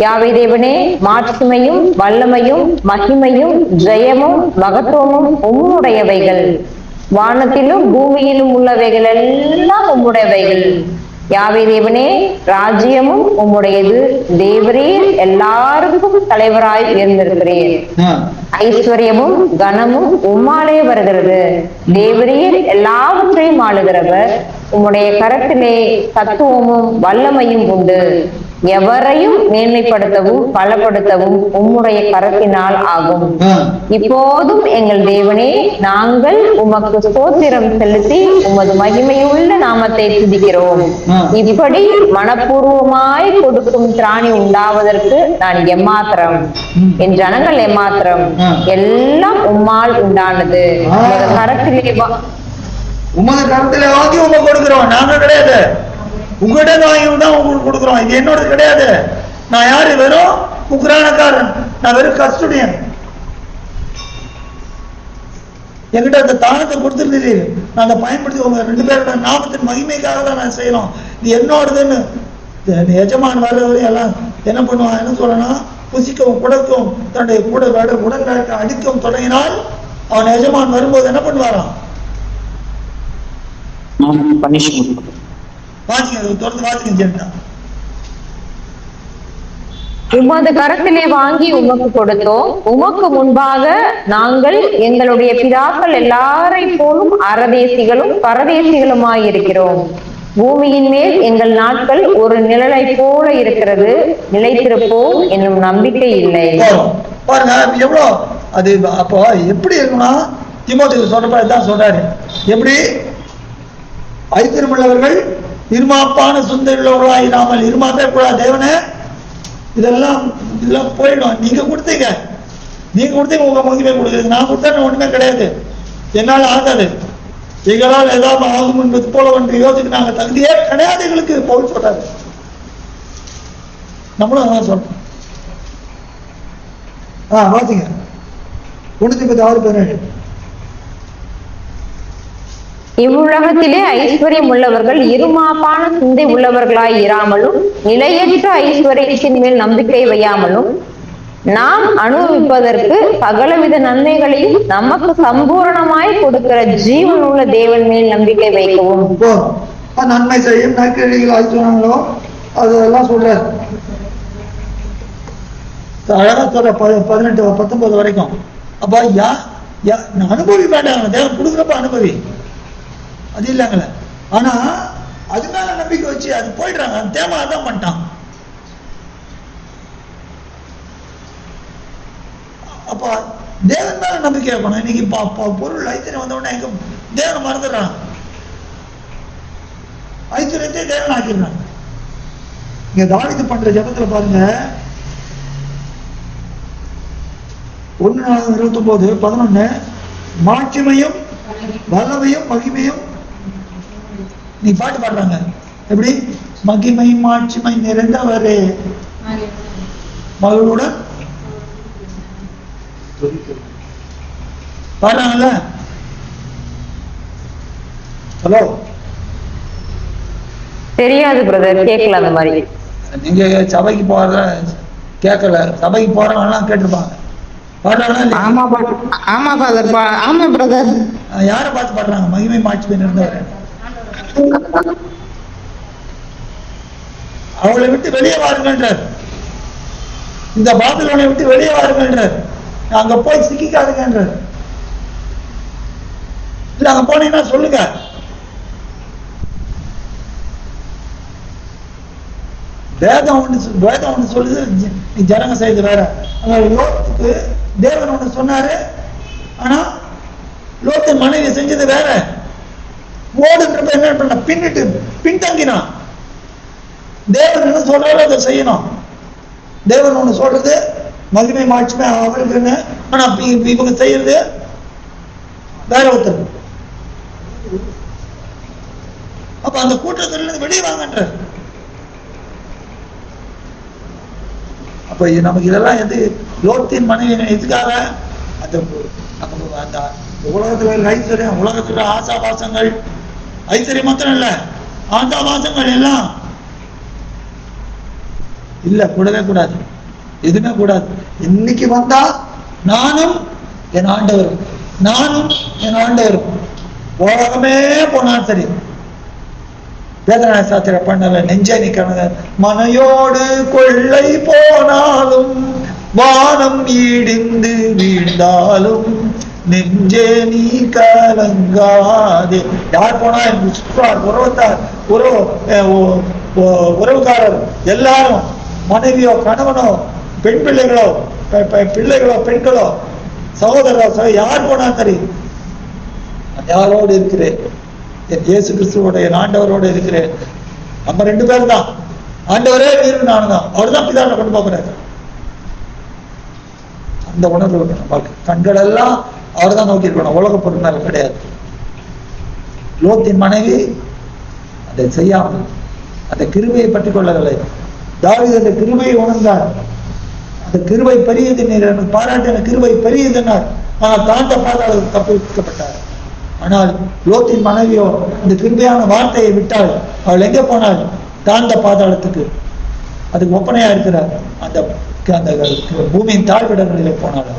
யாவே தேவனே, மாட்சிமையும் வல்லமையும் மகிமையும் ஜெயமும் மகத்துவமும் உம்முடையவைகள். வானத்திலும் பூமியிலும் உள்ளவைகள் எல்லாம் உம்முடையவைகள். யாவே தேவனே, ராஜ்யமும் உம்முடையது. தேவரீர் எல்லாருக்கும் தலைவராய் உயர்ந்திருக்கிறீர். ஐஸ்வர்யமும் கனமும் உம்மாலே வருகிறது. தேவரீர் எல்லாவற்றையும் ஆளுகிறவர். உம்முடைய கரத்திலே தத்துவமும் வல்லமையும் உண்டு. எவரையும் மேன்மைப்படுத்தவும் பலப்படுத்தவும் உம்முடைய கரத்தினால் ஆகும். இப்போதும் எங்கள் தேவனே, நாங்கள் உமக்கு ஸ்தோத்திரம் செலுத்தி உமது மகிமையுள்ள நாமத்தை துதிக்கிறோம். இப்படி மனப்பூர்வமாய் கொடுக்கும் திராணி உண்டாவதற்கு நான் எம்மாத்திரம், என் ஜனங்கள் எம்மாத்திரம், எல்லாம் உம்மால் உண்டானது. உமது கரத்திலே வாங்கி உங்க கொடுக்கிறோம். நாங்க கிடையாது, உங்ககிட்ட வாங்கி தான் உங்களுக்கு கொடுக்குறோம். இது என்னோட கிடையாது. நான் யாரு? வெறும் உக்ரானக்காரன். நான் வெறும் கஸ்டடியன். என்கிட்ட அந்த தானத்தை கொடுத்துருந்தீங்க, நான் அதை பயன்படுத்தி உங்க 2 பேரோட நாமத்தின் மகிமைக்காக தான் நான் செய்யணும். இது என்னோடதுன்னு எஜமான் வர்றவரையும் எல்லாம் என்ன பண்ணுவான், என்ன சொல்லணும், புசிக்கவும் குடக்கும் தன்னுடைய கூட உடல் அடிக்கவும் தொடங்கினால் அவன் எஜமான் வரும்போது என்ன பண்ணுவாராம்? உமது கரத்திலே வாங்கி உமக்கு கொடுத்தோம். உமக்கு முன்பாக நாங்கள் எங்களுடைய பிதாக்கள் எல்லாரை போலும் அரதேசிகளும் பரதேசிகளுமாயிருக்கிறோம். பூமியின் மேல் எங்கள் நாட்கள் ஒரு நிழலை போல இருக்கிறது. நிலைத்திருப்போம் என்னும் நம்பிக்கை இல்லை. பாருங்க எவ்வளவு அது. அப்போ எப்படி இருக்குன்னா, தீமோத்தேயு சொல்றதான் சொல்றாரு. எப்படி ஐஸ்வர்யமுள்ளவர்கள் இருமாப்பான சுந்தரியுள்ளவர்களாக இராமல். இருமாப்பே கூடாது. தேவனே, இதெல்லாம் போயிடும். நீங்க கொடுத்தீங்க உங்க மகிமை கொடுக்குறீங்க. நான் கொடுத்தா ஒண்ணுமே கிடையாது, என்னால ஆகாது. எங்களால் ஏதாவது ஆகும் என்பது போல ஒன்று யோசிக்க நாங்க தகுதியே கிடையாது எங்களுக்கு போல் சொல்றாரு. நம்மளும் அதான் சொல்றோம். பாத்தீங்க 1:6-17. இவ்வுலகத்திலே ஐஸ்வர்யம் உள்ளவர்கள் இருமாப்பான சிந்தை உள்ளவர்களாய் இராமலும் நிலையற்ற ஐஸ்வர்யத்தின் மேல் நம்பிக்கை வையாமலும் நாம் அனுபவிப்பதற்கு சகலவித நன்மைகளையும் நமக்கு சம்பூரணமாய் கொடுக்கிற ஜீவன் உள்ள தேவன் மேல் நம்பிக்கை வைக்கவும். நன்மை செய்யும் நற்கிரிகள் ஆய்வாங்களோ அதெல்லாம் சொல்றாரு. அழகா சொல்ற 18-19 வரைக்கும். அப்ப அனுபவி வேண்டாங்க, தேவன் கொடுக்குறப்ப அனுபவி, அது இல்லைங்களே. ஆனா அது மேல நம்பிக்கை வச்சு அது போயிடுறாங்க. அந்த தேவை அதான் பண்ணிட்டான். அப்ப தேவன் மேல நம்பிக்கை வைக்கணும். இன்னைக்கு பொருள் ஐத்தனை வந்த உடனே எங்க தேவனை மறந்துடுறான், ஐஸ்வர்யத்தை தேவன் ஆக்கிடுறான். இங்க தாவீது பண்ற ஜெபத்துல பாருங்க, 1:29-11 மாட்சிமையும் வல்லமையும் மகிமையும், நீ பாட்டு பாடுறாங்க எப்படி, மகிமை மாட்சிமை நிறைந்தவரே மகளுடன் பாடுறாங்கல்ல. ஹலோ, தெரியாது பிரதர், கேட்கல அந்த மாதிரி. நீங்க சபைக்கு போறத கேட்கல, சபைக்கு போறவங்க கேட்டிருப்பாங்க. பாடுறாங்களா இல்லையா? ஆமா ஃபாதர், ஆமா பிரதர். யாரை பார்த்து பாடுறாங்க? மகிமை மாட்சிமை நிறைந்தவரே. அவளை விட்டு வெளியே வாருங்கன்றார், இந்த பாபிலோனை விட்டு வெளியே வாருங்கன்றார், அங்க போய் சிக்கிக்காதுங்கன்றார். இல்ல அங்க போனீங்கன்னா சொல்லுங்க. வேதம் ஒண்ணு சொல்லுது, நீ ஜனங்க செய்து வேற. அங்க லோத்துக்கு தேவன் ஒண்ணு சொன்னாரு, ஆனா லோத்து மனைவி செஞ்சது வேற. ஓடுன்றப்ப என்ன பண்ண, பின்னிட்டு பின்தங்கினான். தேவன் என்ன சொல்றாரோ அதை செய்யணும். தேவன் ஒண்ணு சொல்றது மகிமை மாட்சிமை அவர்களுக்குன்னு, ஆனா இவங்க செய்யறது வேற ஒருத்தர். அப்ப அந்த கூட்டத்திலிருந்து வெளியே வாங்கன்ற. அப்ப நமக்கு இதெல்லாம் எது, லோத்தின் மனைவி எதுக்காக, அந்த நமக்கு அந்த உலகத்துல ஐஸ்வர்யம், உலகத்துல ஆசாபாசங்கள், ஐஸ்வர்யம் மாத்திரம் இல்ல, ஆசாபாசங்கள் எல்லாம் இல்ல, கூடவே கூடாது, எதுவுமே கூடாது. இன்னைக்கு வந்தா நானும் என் ஆண்டவரும், நானும் என் ஆண்டவரும், உலகமே போனாலும் சரி. வேதநாய சாத்திர பண்ணல, நெஞ்சை நிக்கணுங்க, மனையோடு கொள்ளை போனாலும் வானம் இடிந்து வீழ்ந்தாலும் நெஞ்சே நீ கலங்காதே. யார் போனா எனக்கு சுற்றார், உறவத்தார், உறவுக்காரர் எல்லாரும், மனைவியோ கணவனோ பெண் பிள்ளைகளோ பெண்களோ சகோதரோ யார் போனா சரி, யாரோடு இருக்கிறேன், என் இயேசு கிறிஸ்துவோட என் ஆண்டவரோட இருக்கிறேன். நம்ம 2 பேரும் தான், ஆண்டவரே வீரன் நானும் தான், அவர் தான் பிதாவை கொண்டு போகிறாரு. அந்த உணர்வு நமக்கு, கண்கள் எல்லாம் அவர் தான் நோக்கி இருக்கணும், உலக பொருள் கிடையாது. லோத்தின் மனைவி அதை செய்யாமல் அந்த கிருபையை பற்றிக் கொள்ளவில்லை. தாவீது அந்த கிருபையை உணர்ந்தார். அந்த கிருபை பெரியது, நீர் எனக்கு பாராட்டின கிருபை பெரியதுன்னார். ஆனால் தாண்ட பாதாளத்துக்கு தப்பிக்கப்பட்டார். ஆனால் லோத்தின் மனைவியோ இந்த கிருபையான வார்த்தையை விட்டால் அவள் எங்கே போனாள்? தாண்ட பாதாளத்துக்கு, அதுக்கு ஒப்பனையா இருக்கிறார், அந்த பூமியின் தாழ்விடங்களிலே போனாள்.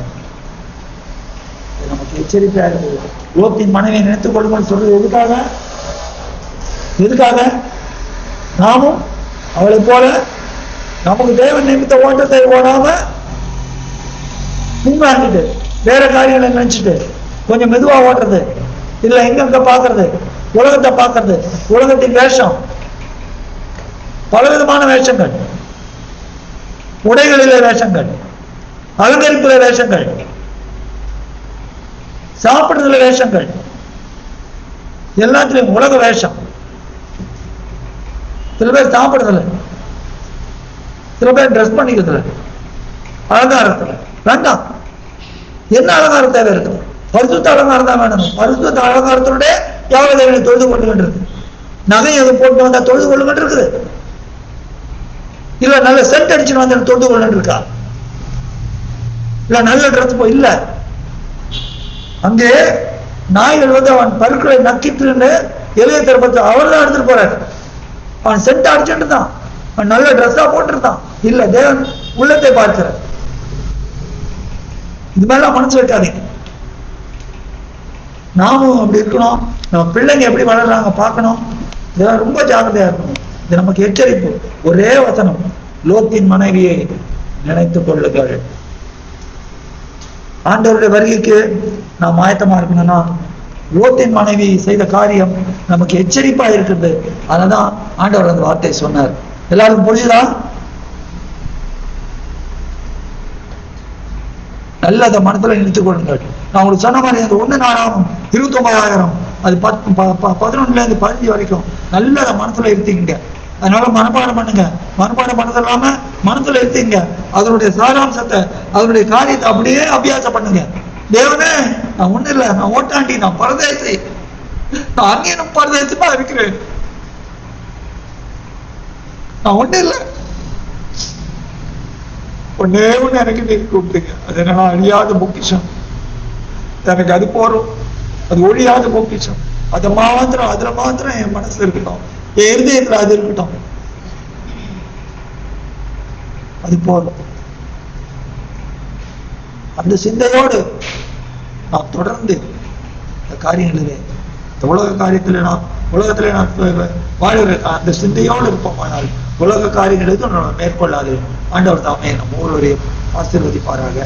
நமக்கு எச்சரிக்கையா இருக்குது. லோத்தின் மனைவியை நினைத்துக் கொள்ளுங்கள் சொல்றது எதுக்காக? நாமும் அவளை போல நமக்கு தேவன் நிமித்த ஓட்டத்தை ஓடாம முன்னாடிட்டு வேற காரியங்களை நினைச்சிட்டு கொஞ்சம் மெதுவா ஓட்டுறது, இல்ல எங்க பாக்குறது, உலகத்தை பாக்குறது, உலகத்தின் வேஷம், பலவிதமான வேஷங்கள், உடைகளிலே வேஷங்கள், அலங்கரிப்புல வேஷங்கள், சாப்பிடுறதுல வேஷங்கள், எல்லாத்திலையும் உலக வேஷம். சில பேர் சாப்பிடுறதுல, சில பேர் ட்ரெஸ் பண்ணிக்கிறதுல, அலங்காரத்துல வேண்டாம். என்ன அலங்காரம் தேவை இருக்குது? பரிசுத்த அலங்காரம் தான் வேணும். பரிசுத்த அலங்காரத்தோட யாவது தேவனை தொழுது கொள்ளுகின்றது. நகை எது போட்டு வந்தா தொழுது கொள்ளுகிட்டு இருக்குது, இல்ல நல்ல சென்ட் அடிச்சுன்னு வந்து தொழுது கொள்ளுன்னு இருக்கா, இல்ல நல்ல ட்ரெஸ் போய் இல்ல. அங்கே நாய்கள் வந்து அவன் பருக்களை நக்கிட்டு எளிய திருப்பத்தை அவர் தான் எடுத்துட்டு போறாரு. அவன் சென்ட் அடிச்சுட்டு தான், அவன் நல்ல ட்ரெஸ்ஸா போட்டுருந்தான். இல்ல, தேவன் உள்ளத்தை பார்க்கிறார். இது மாதிரிலாம் மனசு வைக்காதீங்க. நாமும் அப்படி இருக்கணும். நம்ம பிள்ளைங்க எப்படி வளர்றாங்க பார்க்கணும். இதெல்லாம் ரொம்ப ஜாக்கிரதையா இருக்கணும். இது நமக்கு எச்சரிப்பு. ஒரே வசனம், லோத்தின் மனைவியை நினைத்துக் கொள்ளுங்கள். ஆண்டவருடைய வருகைக்கு நாம் ஆயத்தமா இருக்கணும்னா லோத்தின் மனைவி செய்த காரியம் நமக்கு எச்சரிப்பா இருக்குது. அதனாதான் ஆண்டவர் அந்த வார்த்தையை சொன்னார். எல்லாருக்கும் புரியுதா? நல்ல அதை மனத்துல நினைத்துக் கொள்ளுங்கள். நான் உங்களுக்கு சொன்ன மாதிரி 1 நாளாகும் 29,000 அது 11ல இருந்து 15 வரைக்கும் நல்ல மனசுல இருத்தீங்க. அதனால மனப்பாடம் பண்ணுங்க. மனப்பாடம் பண்ணது இல்லாம மனசுல இருத்தீங்க. அதனுடைய சாராம்சத்தை, அதனுடைய காரியத்தை அப்படியே அபியாசம் பண்ணுங்க. தேவனே, நான் ஒண்ணு இல்லை, நான் ஓட்டாண்டி, நான் பரதேசி, நான் அங்கேயும் பரதேசமா இருக்கிறேன், நான் ஒண்ணு இல்லை, ஒன்னே ஒண்ணு எனக்கு நீங்க கூப்பிட்டுங்க. அது என்னன்னா அழியாத பொக்கிஷம். எனக்கு அது போறோம், அது ஒழியாத பொக்கிஷம். அதுல மாத்திரம் என் மனசுல இருக்கட்டும், என் இருதயத்துல அது இருக்கட்டும், அது போறோம். அந்த சிந்தையோடு நாம் தொடர்ந்து இந்த காரியங்களிலே, இந்த உலக காரியத்துல உலகத்திலே நாம் வாழ்கிற அந்த சிந்தையோடு இருப்போமானால் உலக காரியங்கள் எதுவும் நம்ம மேற்கொள்ளாது. ஆண்டவர் தாமே நம்ம ஒவ்வொருவரையும் ஆசீர்வதிப்பாராக.